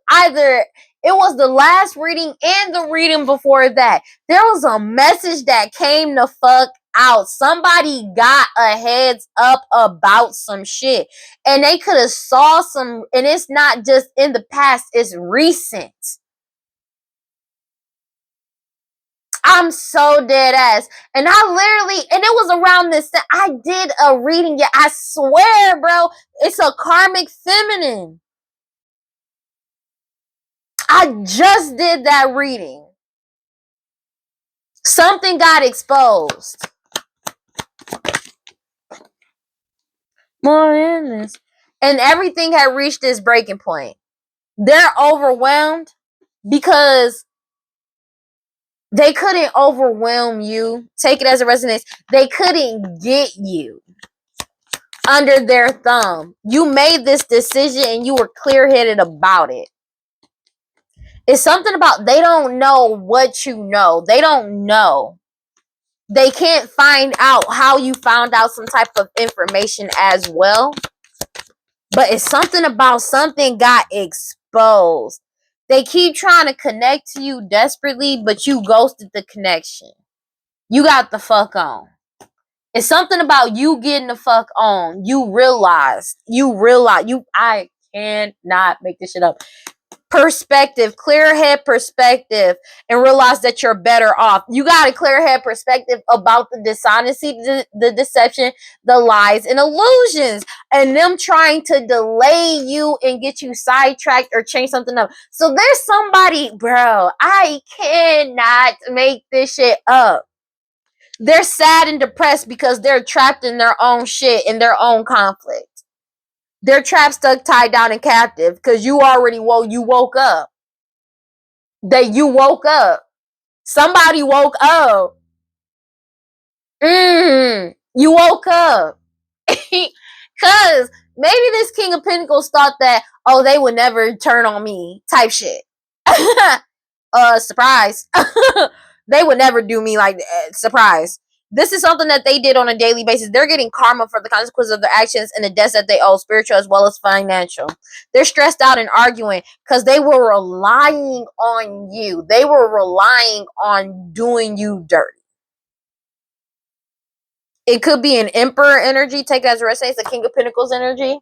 was the last reading and the reading before that. There was a message that came the fuck out. Somebody got a heads up about some shit. And they could have saw some, and it's not just in the past, it's recent. I'm so dead ass. And I literally, and it was around this, I did a reading. Yeah, I swear, bro, it's a karmic feminine. I just did that reading. Something got exposed. More in this. And everything had reached this breaking point. They're overwhelmed because they couldn't overwhelm you. Take it as a resonance. They couldn't get you under their thumb. You made this decision and you were clear-headed about it. It's something about they don't know what you know. They don't know. They can't find out how you found out some type of information as well. But it's something about something got exposed. They keep trying to connect to you desperately, but you ghosted the connection. You got the fuck on. It's something about you getting the fuck on. You realize, I cannot make this shit up. Perspective, clear head perspective, and realize that you're better off. You got a clear head perspective about the dishonesty, the deception, the lies and illusions, and them trying to delay you and get you sidetracked or change something up. So there's somebody, bro, I cannot make this shit up. They're sad and depressed because they're trapped in their own shit, in their own conflict. They're trapped, stuck, tied down, and captive because you already woke up. You woke up. Somebody woke up. You woke up. Because maybe this King of Pentacles thought that, oh, they would never turn on me type shit. Surprise. They would never do me like that. Surprise. This is something that they did on a daily basis. They're getting karma for the consequences of their actions and the debts that they owe, spiritual as well as financial. They're stressed out and arguing because they were relying on you. They were relying on doing you dirty. It could be an Emperor energy. Take it as a resonates, a King of Pentacles energy.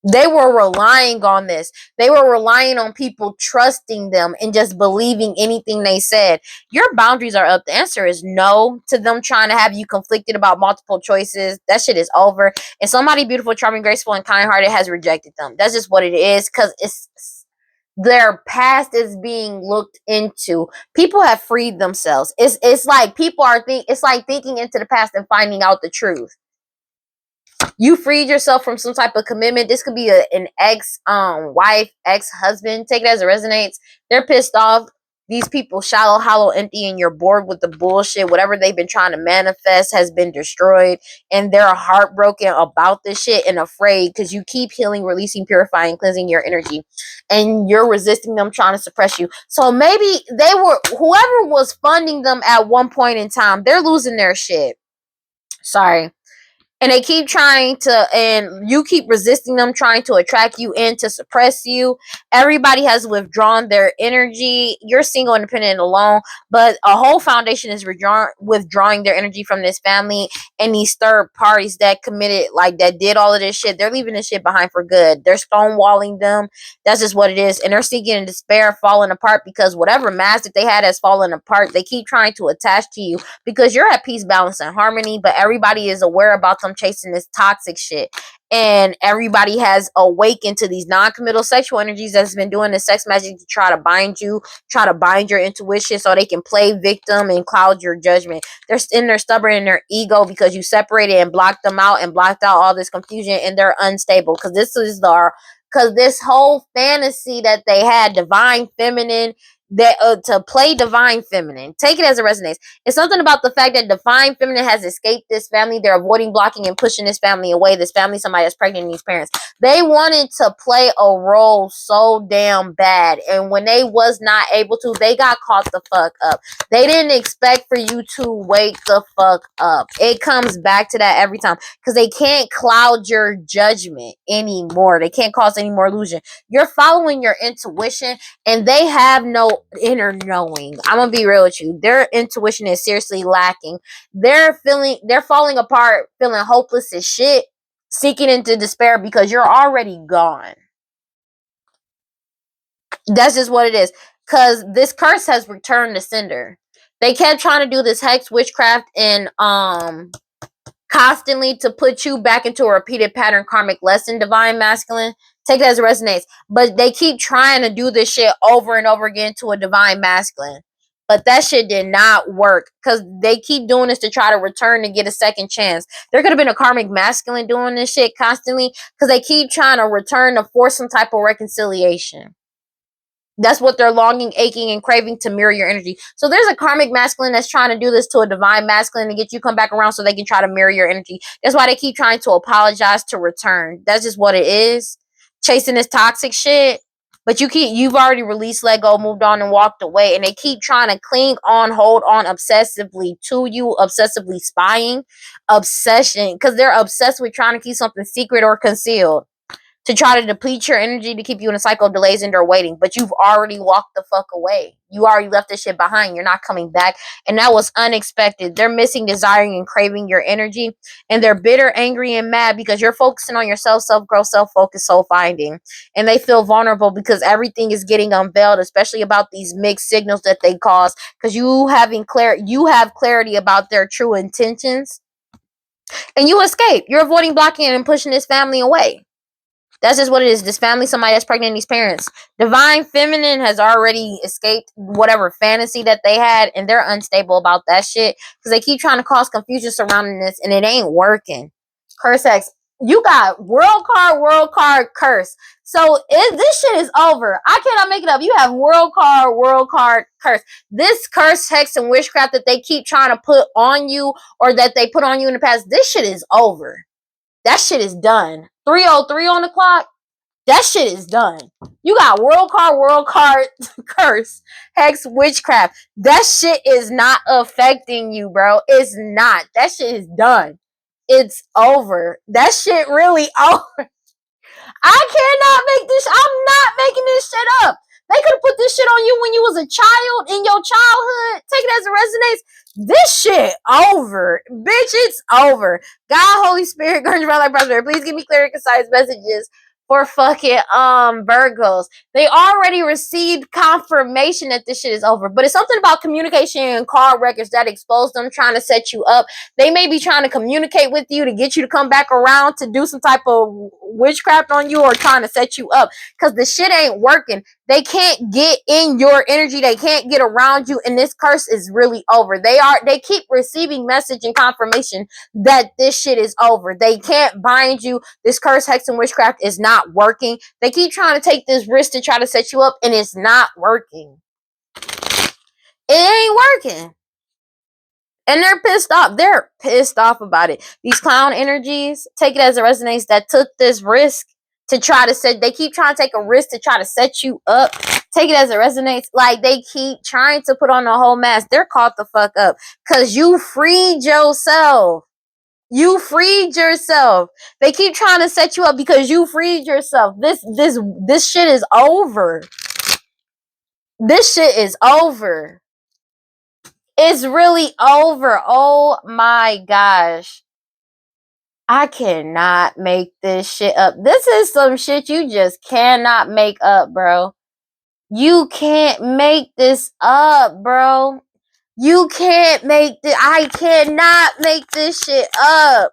They were relying on this. They were relying on people trusting them and just believing anything they said. Your boundaries are up. The answer is no to them trying to have you conflicted about multiple choices. That shit is over. And somebody beautiful, charming, graceful, and kind-hearted has rejected them. That's just what it is, because it's their past is being looked into. People have freed themselves. It's like people are it's like thinking into the past and finding out the truth. You freed yourself from some type of commitment. This could be an ex wife, ex-husband. Take it as it resonates. They're pissed off. These people shallow, hollow, empty, and you're bored with the bullshit. Whatever they've been trying to manifest has been destroyed, and they're heartbroken about this shit and afraid because you keep healing, releasing, purifying, cleansing your energy, and you're resisting them, trying to suppress you. So maybe they were, whoever was funding them at one point in time, they're losing their shit. Sorry. And they keep trying to, and you keep resisting them, trying to attract you in to suppress you. Everybody has withdrawn their energy. You're single, independent, and alone, but a whole foundation is withdrawing their energy from this family and these third parties that committed, like that did all of this shit. They're leaving this shit behind for good. They're stonewalling them. That's just what it is. And they're sinking in despair, falling apart, because whatever mask that they had has fallen apart. They keep trying to attach to you because you're at peace, balance, and harmony, but everybody is aware about them chasing this toxic shit. And everybody has awakened to these non-committal sexual energies that's been doing the sex magic to try to bind you, try to bind your intuition so they can play victim and cloud your judgment. They're stubborn in their ego because you separated and blocked them out and blocked out all this confusion, and they're unstable because this whole fantasy that they had, divine feminine, that to play divine feminine, take it as it resonates. It's something about the fact that divine feminine has escaped this family. They're avoiding, blocking, and pushing this family away. This family, somebody that's pregnant in these parents. They wanted to play a role so damn bad, and when they was not able to, they got caught the fuck up. They didn't expect for you to wake the fuck up. It comes back to that every time, because they can't cloud your judgment anymore. They can't cause any more illusion. You're following your intuition, and they have no inner knowing. I'm gonna be real with you. Their intuition is seriously lacking. They're falling apart, feeling hopeless as shit, seeking into despair because you're already gone. That's just what it is. Because this curse has returned to sender. They kept trying to do this hex, witchcraft, and constantly to put you back into a repeated pattern, karmic lesson, divine masculine. Take it as it resonates. But they keep trying to do this shit over and over again to a divine masculine. But that shit did not work, because they keep doing this to try to return to get a second chance. There could have been a karmic masculine doing this shit constantly, because they keep trying to return to force some type of reconciliation. That's what they're longing, aching, and craving, to mirror your energy. So there's a karmic masculine that's trying to do this to a divine masculine to get you come back around so they can try to mirror your energy. That's why they keep trying to apologize to return. That's just what it is. Chasing this toxic shit. But you've already released, let go, moved on, and walked away. And they keep trying to cling on, hold on obsessively to you, obsessively spying, obsession, because they're obsessed with trying to keep something secret or concealed, to try to deplete your energy, to keep you in a cycle of delays and or waiting. But you've already walked the fuck away. You already left this shit behind. You're not coming back. And that was unexpected. They're missing, desiring, and craving your energy. And they're bitter, angry, and mad because you're focusing on yourself, self-growth, self-focus, soul-finding. And they feel vulnerable because everything is getting unveiled, especially about these mixed signals that they cause. Because you have clarity about their true intentions. And you escape. You're avoiding, blocking, and pushing this family away. That's just what it is. This family, somebody that's pregnant, these parents. Divine feminine has already escaped whatever fantasy that they had, and they're unstable about that shit because they keep trying to cause confusion surrounding this, and it ain't working. Curse X. You got world card, curse. So this shit is over. I cannot make it up. You have world card, curse. This curse, hex, and witchcraft that they keep trying to put on you, or that they put on you in the past, this shit is over. That shit is done. 3:03 on the clock. That shit is done. You got world card, curse, hex, witchcraft. That shit is not affecting you, bro. It's not. That shit is done. It's over. That shit really over. I cannot make this. I'm not making this shit up. They could have put this shit on you when you was a child, in your childhood. Take it as it resonates. This shit over. Bitch, it's over. God, Holy Spirit, grant your life, prosperity. Please give me clear and concise messages for fucking Virgos. They already received confirmation that this shit is over. But it's something about communication and card records that expose them trying to set you up. They may be trying to communicate with you to get you to come back around to do some type of witchcraft on you or trying to set you up. Because the shit ain't working. They can't get in your energy. They can't get around you. And this curse is really over. They keep receiving message and confirmation that this shit is over. They can't bind you. This curse, hex, and witchcraft is not working. They keep trying to take this risk to try to set you up, and it's not working. It ain't working. And they're pissed off. They're pissed off about it. These clown energies, take it as a resonance that took this risk to try to set, they keep trying to take a risk to try to set you up. Take it as it resonates. Like, they keep trying to put on the whole mask. They're caught the fuck up. Because you freed yourself. You freed yourself. They keep trying to set you up because you freed yourself. This shit is over. This shit is over. It's really over. Oh my gosh. I cannot make this shit up. This is some shit you just cannot make up, bro. You can't make this up, bro. You can't make this. I cannot make this shit up.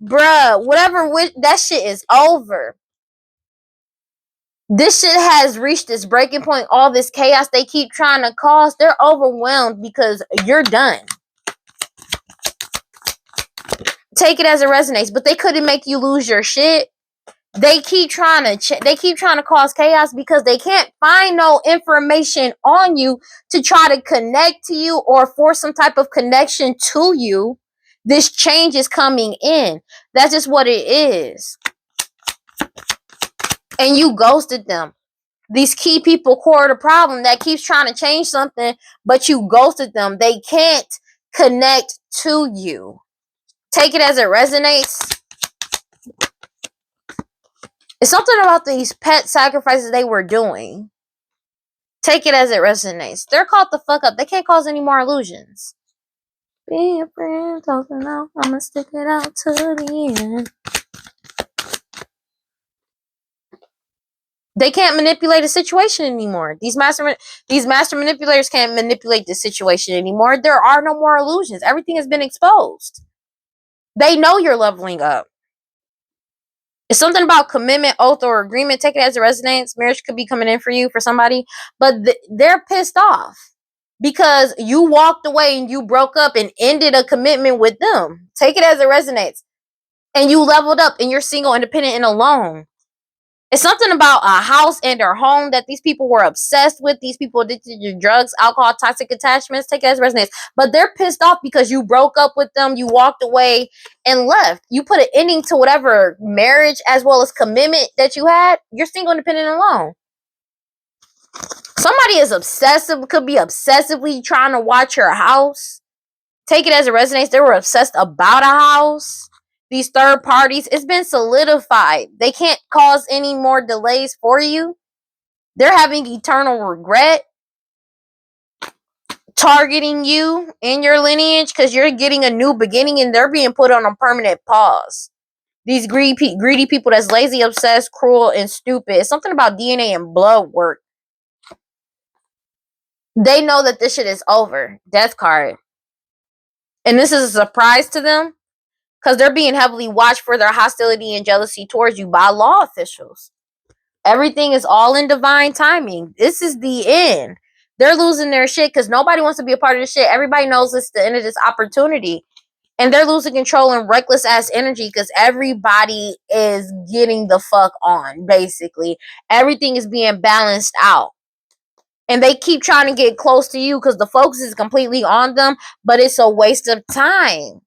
Bruh, that shit is over. This shit has reached this breaking point. All this chaos they keep trying to cause, they're overwhelmed because you're done. Take it as it resonates, but they couldn't make you lose your shit. They keep trying to cause chaos because they can't find no information on you to try to connect to you or force some type of connection to you. This change is coming in. That's just what it is. And you ghosted them. These key people core the problem that keeps trying to change something, but you ghosted them. They can't connect to you. Take it as it resonates. It's something about these pet sacrifices they were doing. Take it as it resonates. They're caught the fuck up. They can't cause any more illusions. Be a friend, talking out. I'ma stick it out to the end. They can't manipulate a situation anymore. These master manipulators can't manipulate the situation anymore. There are no more illusions. Everything has been exposed. They know you're leveling up. It's something about commitment, oath, or agreement. Take it as a resonance. Marriage could be coming in for you, for somebody. But they're pissed off because you walked away and you broke up and ended a commitment with them. Take it as it resonates. And you leveled up and you're single, independent, and alone. It's something about a house and their home that these people were obsessed with. These people addicted to drugs, alcohol, toxic attachments. Take it as resonance. But they're pissed off because you broke up with them. You walked away and left. You put an ending to whatever marriage as well as commitment that you had. You're single, independent, and alone. Somebody is obsessive, could be obsessively trying to watch your house. Take it as a resonance. They were obsessed about a house. These third parties, it's been solidified. They can't cause any more delays for you. They're having eternal regret targeting you in your lineage because you're getting a new beginning and they're being put on a permanent pause. These greedy people that's lazy, obsessed, cruel, and stupid. It's something about DNA and blood work. They know that this shit is over. Death card. And this is a surprise to them. Because they're being heavily watched for their hostility and jealousy towards you by law officials. Everything is all in divine timing. This is the end. They're losing their shit because nobody wants to be a part of this shit. Everybody knows it's the end of this opportunity. And they're losing control and reckless ass energy because everybody is getting the fuck on, basically. Everything is being balanced out. And they keep trying to get close to you because the focus is completely on them, but it's a waste of time.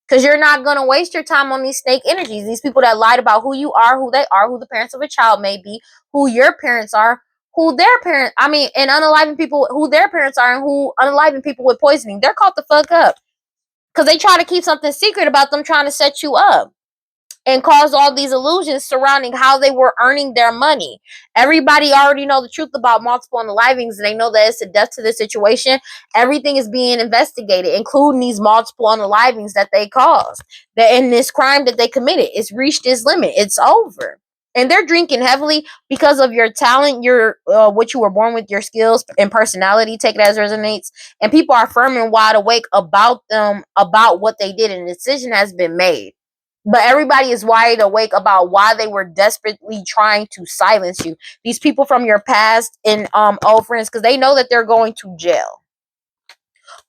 Because you're not going to waste your time on these snake energies. These people that lied about who you are, who they are, who the parents of a child may be, who your parents are, who their parents, and unaliving people, who their parents are, and who unaliving people with poisoning. They're caught the fuck up. Because they try to keep something secret about them trying to set you up. And cause all these illusions surrounding how they were earning their money. Everybody already know the truth about multiple unalivings, and they know that it's a death to this situation. Everything is being investigated, including these multiple unalivings that they caused. That in this crime that they committed, it's reached its limit. It's over. And they're drinking heavily because of your talent, your what you were born with, your skills and personality. Take it as it resonates. And people are firm and wide awake about them, about what they did, and the decision has been made. But everybody is wide awake about why they were desperately trying to silence you. These people from your past and old friends, because they know that they're going to jail.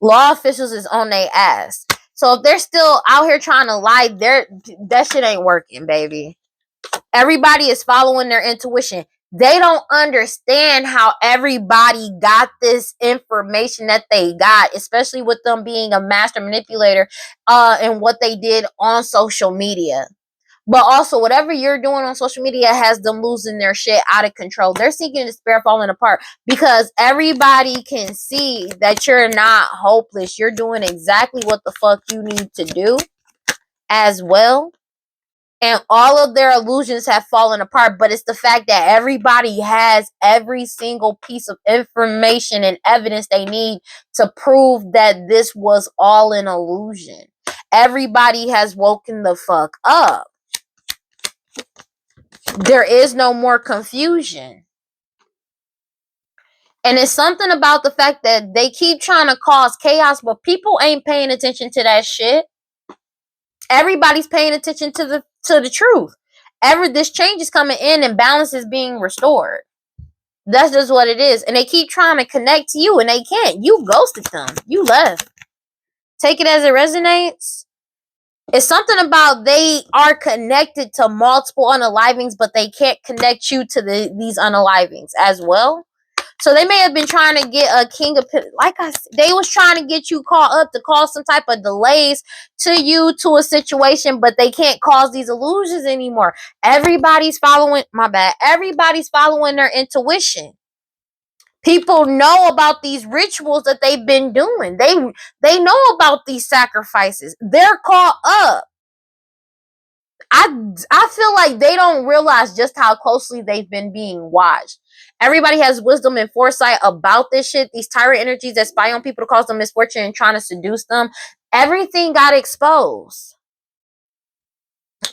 Law officials is on their ass. So if they're still out here trying to lie, that shit ain't working, baby. Everybody is following their intuition. They don't understand how everybody got this information that they got, especially with them being a master manipulator and what they did on social media. But also, whatever you're doing on social media has them losing their shit out of control. They're sinking in despair, falling apart, because everybody can see that you're not hopeless. You're doing exactly what the fuck you need to do as well. And all of their illusions have fallen apart. But it's the fact that everybody has every single piece of information and evidence they need to prove that this was all an illusion. Everybody has woken the fuck up. There is no more confusion. And it's something about the fact that they keep trying to cause chaos, but people ain't paying attention to that shit. Everybody's paying attention to the truth. This change is coming in and balance is being restored. That's just what it is. And they keep trying to connect to you and they can't. You ghosted them. You left. Take it as it resonates. It's something about they are connected to multiple unalivings, but they can't connect you to these unalivings as well. So they may have been trying to get a king of, like I said, they was trying to get you caught up to cause some type of delays to you to a situation, but they can't cause these illusions anymore. Everybody's following their intuition. People know about these rituals that they've been doing. They know about these sacrifices. They're caught up. I feel like they don't realize just how closely they've been being watched. Everybody has wisdom and foresight about this shit. These tyrant energies that spy on people to cause them misfortune and trying to seduce them. Everything got exposed.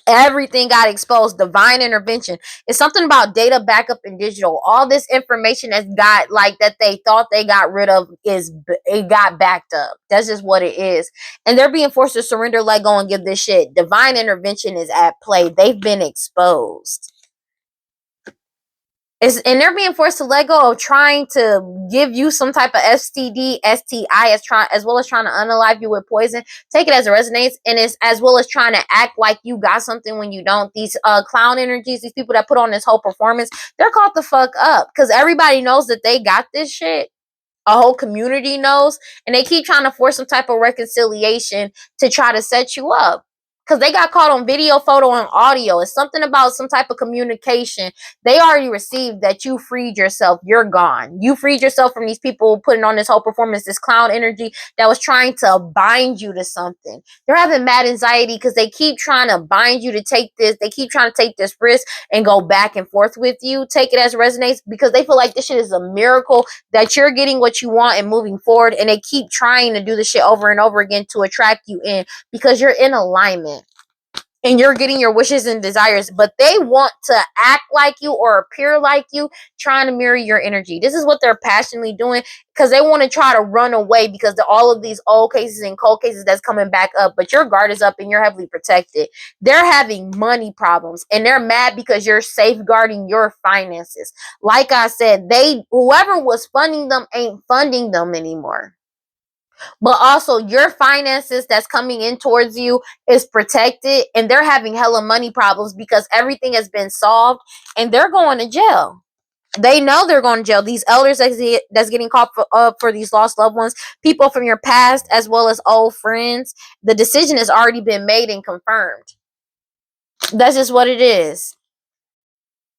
Everything got exposed. Divine intervention. It's something about data backup and digital. All this information that they thought they got rid of it got backed up. That's just what it is. And they're being forced to surrender, let go, and give this shit. Divine intervention is at play. They've been exposed. And they're being forced to let go of trying to give you some type of STD, STI, as well as trying to unalive you with poison. Take it as it resonates, and it's as well as trying to act like you got something when you don't. These clown energies, these people that put on this whole performance, they're caught the fuck up because everybody knows that they got this shit. A whole community knows, and they keep trying to force some type of reconciliation to try to set you up. Because they got caught on video, photo, and audio. It's something about some type of communication. They already received that you freed yourself. You're gone. You freed yourself from these people putting on this whole performance, this clown energy that was trying to bind you to something. They're having mad anxiety because they keep trying to bind you to take this. They keep trying to take this risk and go back and forth with you. Take it as it resonates because they feel like this shit is a miracle that you're getting what you want and moving forward. And they keep trying to do this shit over and over again to attract you in because you're in alignment. And you're getting your wishes and desires, but they want to act like you or appear like you, trying to mirror your energy. This is what they're passionately doing because they want to try to run away because of all of these old cases and cold cases that's coming back up, but your guard is up and you're heavily protected. They're having money problems and they're mad because you're safeguarding your finances. Like I said, whoever was funding them ain't funding them anymore. But also your finances that's coming in towards you is protected, and they're having hella money problems because everything has been solved and they're going to jail. They know they're going to jail. These elders that's getting caught for these lost loved ones, people from your past as well as old friends, the decision has already been made and confirmed. That's just what it is.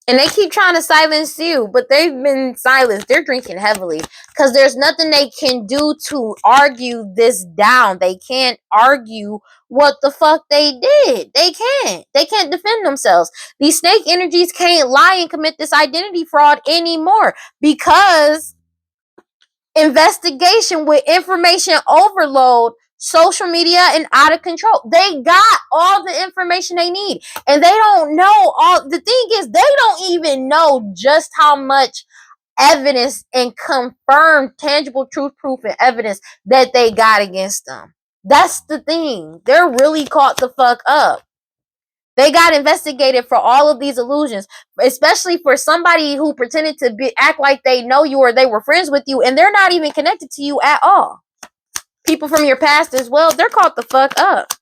And they keep trying to silence you, but they've been silenced. They're drinking heavily because there's nothing they can do to argue this down. They can't argue what the fuck they did. They can't. They can't defend themselves. These snake energies can't lie and commit this identity fraud anymore because investigation with information overload social media and out of control. They got all the information they need, and they don't know all. The thing is, they don't even know just how much evidence and confirmed tangible truth, proof, and evidence that they got against them. That's the thing. They're really caught the fuck up. They got investigated for all of these illusions, especially for somebody who pretended to act like they know you or they were friends with you, and they're not even connected to you at all. People from your past as well, they're caught the fuck up.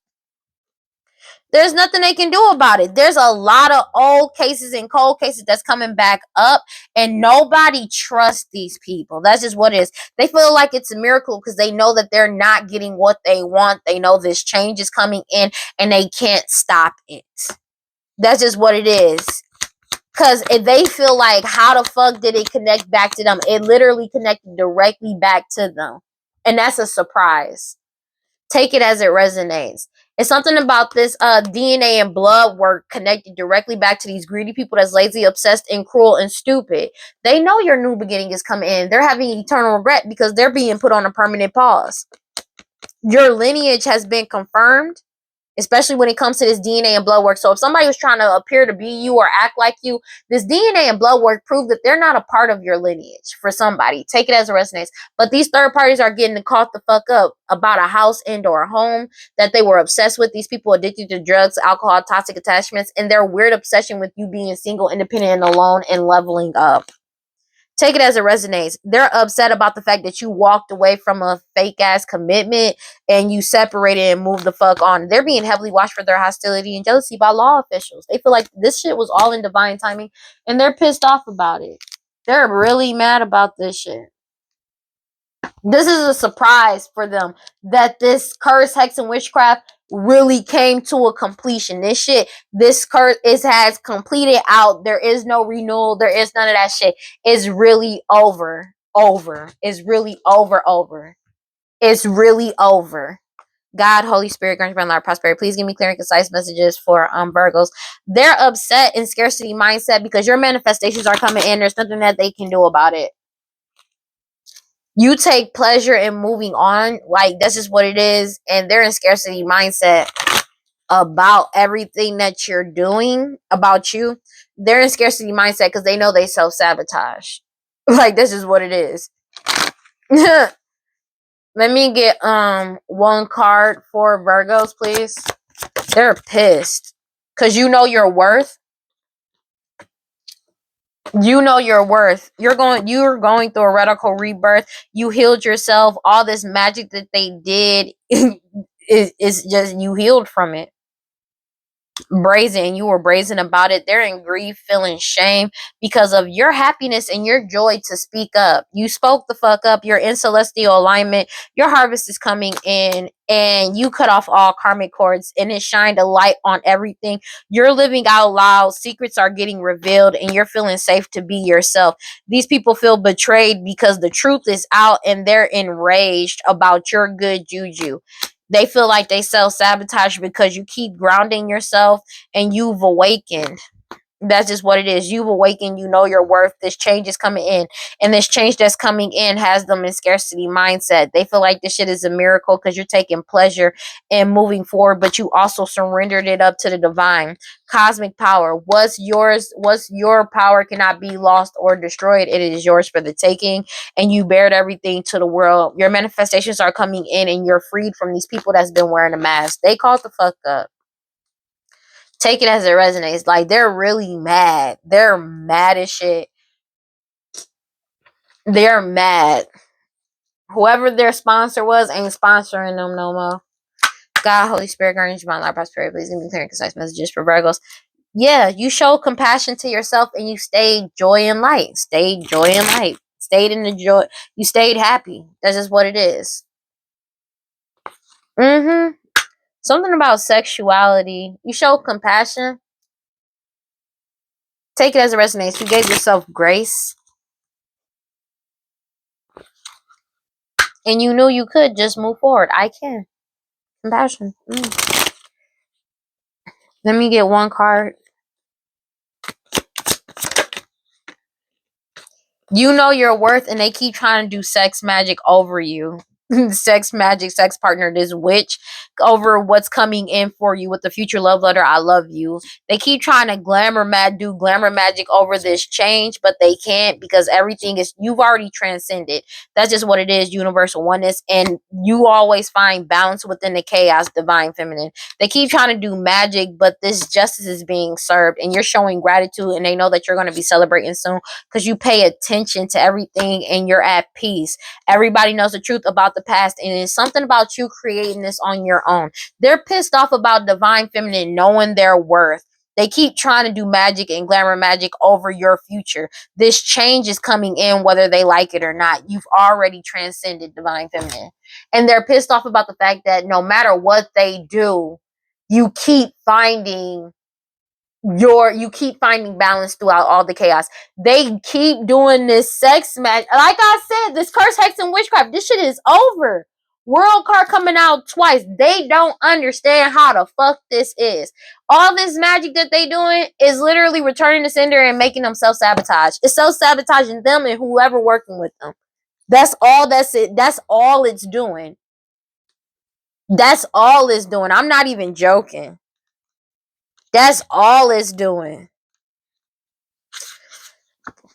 There's nothing they can do about it. There's a lot of old cases and cold cases that's coming back up, and nobody trusts these people. That's just what it is. They feel like it's a miracle because they know that they're not getting what they want. They know this change is coming in, and they can't stop it. That's just what it is. Because they feel like, how the fuck did it connect back to them? It literally connected directly back to them. And that's a surprise. Take it as it resonates. It's something about this DNA and blood work connected directly back to these greedy people that's lazy, obsessed, and cruel and stupid. They know your new beginning is coming in. They're having eternal regret because they're being put on a permanent pause. Your lineage has been confirmed, especially when it comes to this DNA and blood work. So if somebody was trying to appear to be you or act like you, this DNA and blood work prove that they're not a part of your lineage for somebody. Take it as it resonates. But these third parties are getting caught the fuck up about a house and or a home that they were obsessed with. These people addicted to drugs, alcohol, toxic attachments, and their weird obsession with you being single, independent, and alone and leveling up. Take it as it resonates. They're upset about the fact that you walked away from a fake ass commitment and you separated and moved the fuck on. They're being heavily watched for their hostility and jealousy by law officials. They feel like this shit was all in divine timing, and they're pissed off about it. They're really mad about this shit. This is a surprise for them that this curse, hex, and witchcraft really came to a completion. This curse has completed out. There is no renewal. There is none of that shit. It's really over. It's really over. It's really over. God, Holy Spirit, grant your life prosperity. Please give me clear and concise messages for Virgos. They're upset in scarcity mindset because your manifestations are coming in. There's nothing that they can do about it. You take pleasure in moving on. Like, that's just what it is. And they're in scarcity mindset about everything that you're doing, about you. They're in scarcity mindset because they know they self-sabotage. Like, this is what it is. Let me get one card for Virgos, please. They're pissed because you know your worth. You know your worth. You're going through a radical rebirth. You healed yourself. All this magic that they did is just, you healed from it. Brazen, you were brazen about it. They're in grief, feeling shame because of your happiness and your joy to speak up. You spoke the fuck up. You're in celestial alignment. Your harvest is coming in, and you cut off all karmic cords, and it shined a light on everything. You're living out loud. Secrets are getting revealed, and you're feeling safe to be yourself. These people feel betrayed because the truth is out, and they're enraged about your good juju. They feel like they self-sabotage because you keep grounding yourself, and you've awakened. That's just what it is. You've awakened. You know your worth. This change is coming in. And this change that's coming in has them in scarcity mindset. They feel like this shit is a miracle because you're taking pleasure in moving forward, but you also surrendered it up to the divine. Cosmic power. What's yours? What's your power cannot be lost or destroyed. It is yours for the taking. And you bared everything to the world. Your manifestations are coming in, and you're freed from these people that's been wearing a mask. They called the fuck up. Take it as it resonates. Like, they're really mad. They're mad as shit. They're mad. Whoever their sponsor was ain't sponsoring them no more. God, Holy Spirit, guardian, divine light, prosperity. Please give me clear and concise messages for Virgos. Yeah, you showed compassion to yourself, and you stayed joy and light. Stayed joy and light. Stayed in the joy. You stayed happy. That's just what it is. Something about sexuality. You showed compassion. Take it as it resonates. You gave yourself grace. And you knew you could just move forward. I can. Compassion. Let me get one card. You know your worth, and they keep trying to do sex magic over you. sex magic, sex partner, this witch, over what's coming in for you with the future love letter. I love you. They keep trying to do glamour magic over this change, but they can't, because everything is, you've already transcended. That's just what it is, universal oneness. And you always find balance within the chaos, divine feminine. They keep trying to do magic, but this justice is being served, and you're showing gratitude, and they know that you're going to be celebrating soon because you pay attention to everything and you're at peace. Everybody knows the truth about the past, and it's something about you creating this on your own. They're pissed off about divine feminine knowing their worth. They keep trying to do magic and glamour magic over your future. This change is coming in whether they like it or not. You've already transcended divine feminine. And they're pissed off about the fact that no matter what they do, you keep finding balance throughout all the chaos. They keep doing this sex match. Like I said, this curse, hex, and witchcraft, this shit is over. World card coming out twice. They don't understand how the fuck this is. All this magic that they doing is literally returning to sender and making them self-sabotage. It's self-sabotaging them and whoever working with them. That's all it's doing. That's all it's doing. I'm not even joking. That's all it's doing.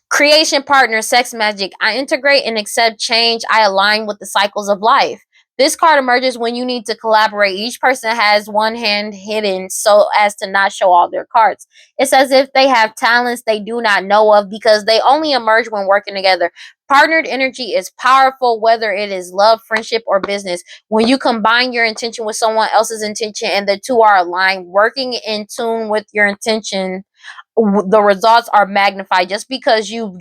Creation partner, sex magic. I integrate and accept change. I align with the cycles of life. This card emerges when you need to collaborate. Each person has one hand hidden so as to not show all their cards. It's as if they have talents they do not know of because they only emerge when working together. Partnered energy is powerful, whether it is love, friendship, or business. When you combine your intention with someone else's intention and the two are aligned, working in tune with your intention, the results are magnified. Just because you've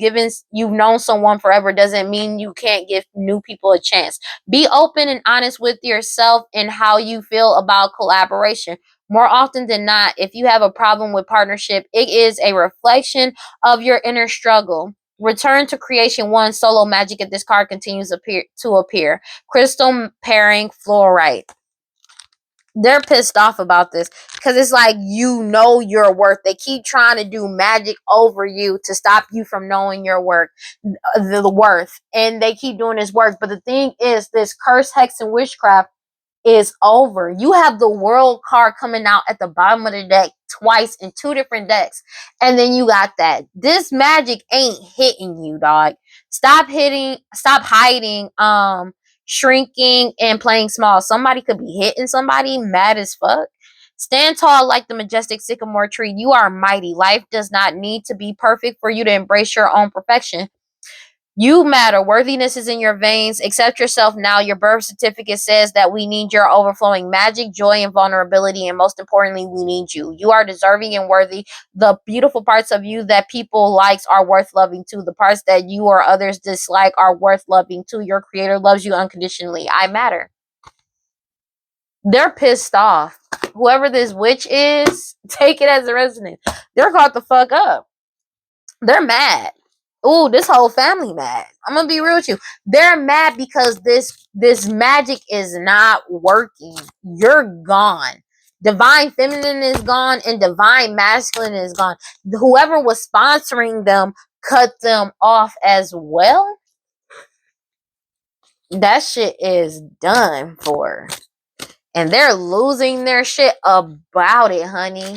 known someone forever doesn't mean you can't give new people a chance. Be open and honest with yourself and how you feel about collaboration. More often than not, if you have a problem with partnership, it is a reflection of your inner struggle. Return to creation one, solo magic, if this card continues to appear. Crystal pairing, fluorite. They're pissed off about this because it's like, you know your worth. They keep trying to do magic over you to stop you from knowing your worth, and they keep doing this work. But the thing is, this curse, hex, and witchcraft is over. You have the world card coming out at the bottom of the deck twice in two different decks, and then you got that. This magic ain't hitting you, dog. Stop hiding, shrinking, and playing small. Somebody could be hitting somebody mad as fuck. Stand tall like the majestic sycamore tree. You are mighty. Life does not need to be perfect for you to embrace your own perfection. You matter. Worthiness is in your veins. Accept yourself now. Your birth certificate says that we need your overflowing magic, joy, and vulnerability. And most importantly, we need you. You are deserving and worthy. The beautiful parts of you that people likes are worth loving too. The parts that you or others dislike are worth loving too. Your creator loves you unconditionally. I matter. They're pissed off. Whoever this witch is, take it as a resonance. They're caught the fuck up. They're mad. Ooh, this whole family mad. I'm gonna be real with you. They're mad because this magic is not working. You're gone. Divine feminine is gone and divine masculine is gone. Whoever was sponsoring them cut them off as well. That shit is done for. And they're losing their shit about it, honey.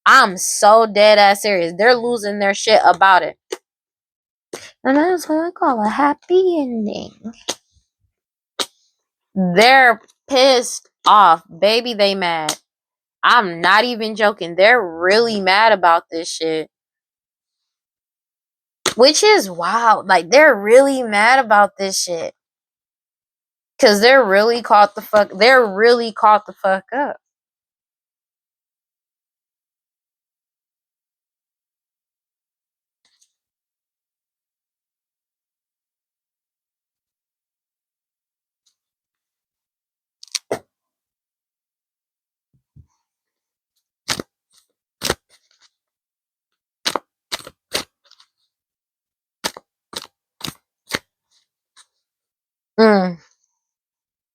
I'm so dead ass serious. They're losing their shit about it. And that's what I call a happy ending. They're pissed off. Baby, they mad. I'm not even joking. They're really mad about this shit. Which is wild. Like, they're really mad about this shit. Because they're really caught the fuck up.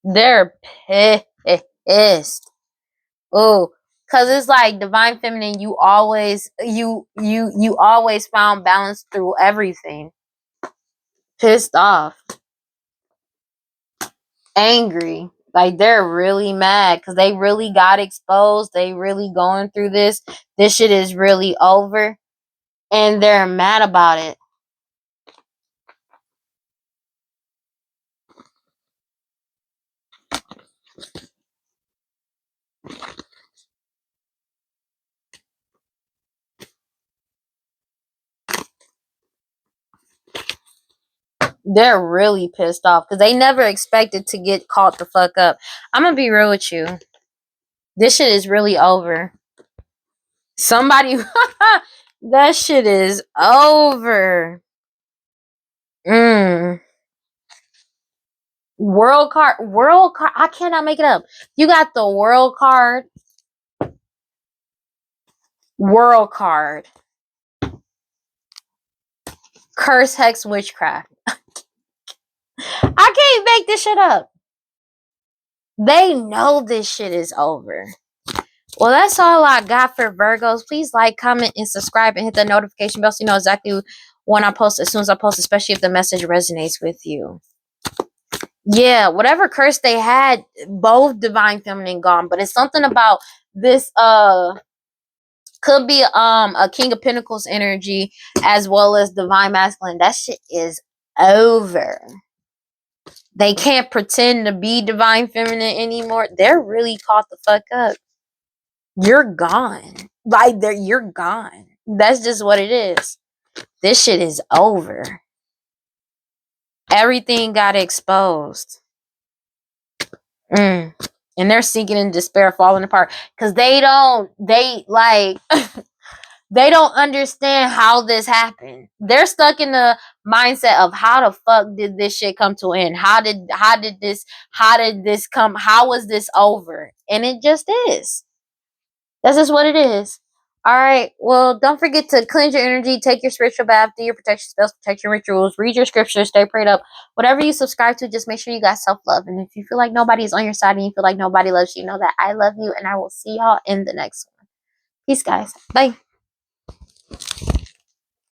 They're pissed. Oh, cause it's like divine feminine. You always found balance through everything. Pissed off. angry. Like, they're really mad because they really got exposed. They really going through this. This shit is really over. And they're mad about it. They're really pissed off because they never expected to get caught the fuck up. I'm gonna be real with you. This shit is really over. Somebody, that shit is over. World card. I cannot make it up. You got the world card. World card. Curse, hex, witchcraft. I can't make this shit up. They know this shit is over. Well, that's all I got for Virgos. Please like, comment, and subscribe, and hit the notification bell so you know exactly when I post, as soon as I post, especially if the message resonates with you. Yeah, whatever curse they had, both divine feminine gone. But it's something about this could be a King of Pentacles energy as well as divine masculine. That shit is over. They can't pretend to be divine feminine anymore. They're really caught the fuck up. You're gone. Like, you're gone. That's just what it is. This shit is over. Everything got exposed. And they're sinking in despair, falling apart. Because they don't understand how this happened. They're stuck in the mindset of how the fuck did this shit come to an end? How did this come? How was this over? And it just is. That's just what it is. All right. Well, don't forget to cleanse your energy, take your spiritual bath, do your protection spells, protection rituals, read your scriptures, stay prayed up. Whatever you subscribe to, just make sure you got self-love. And if you feel like nobody's on your side and you feel like nobody loves you, know that I love you, and I will see y'all in the next one. Peace, guys. Bye.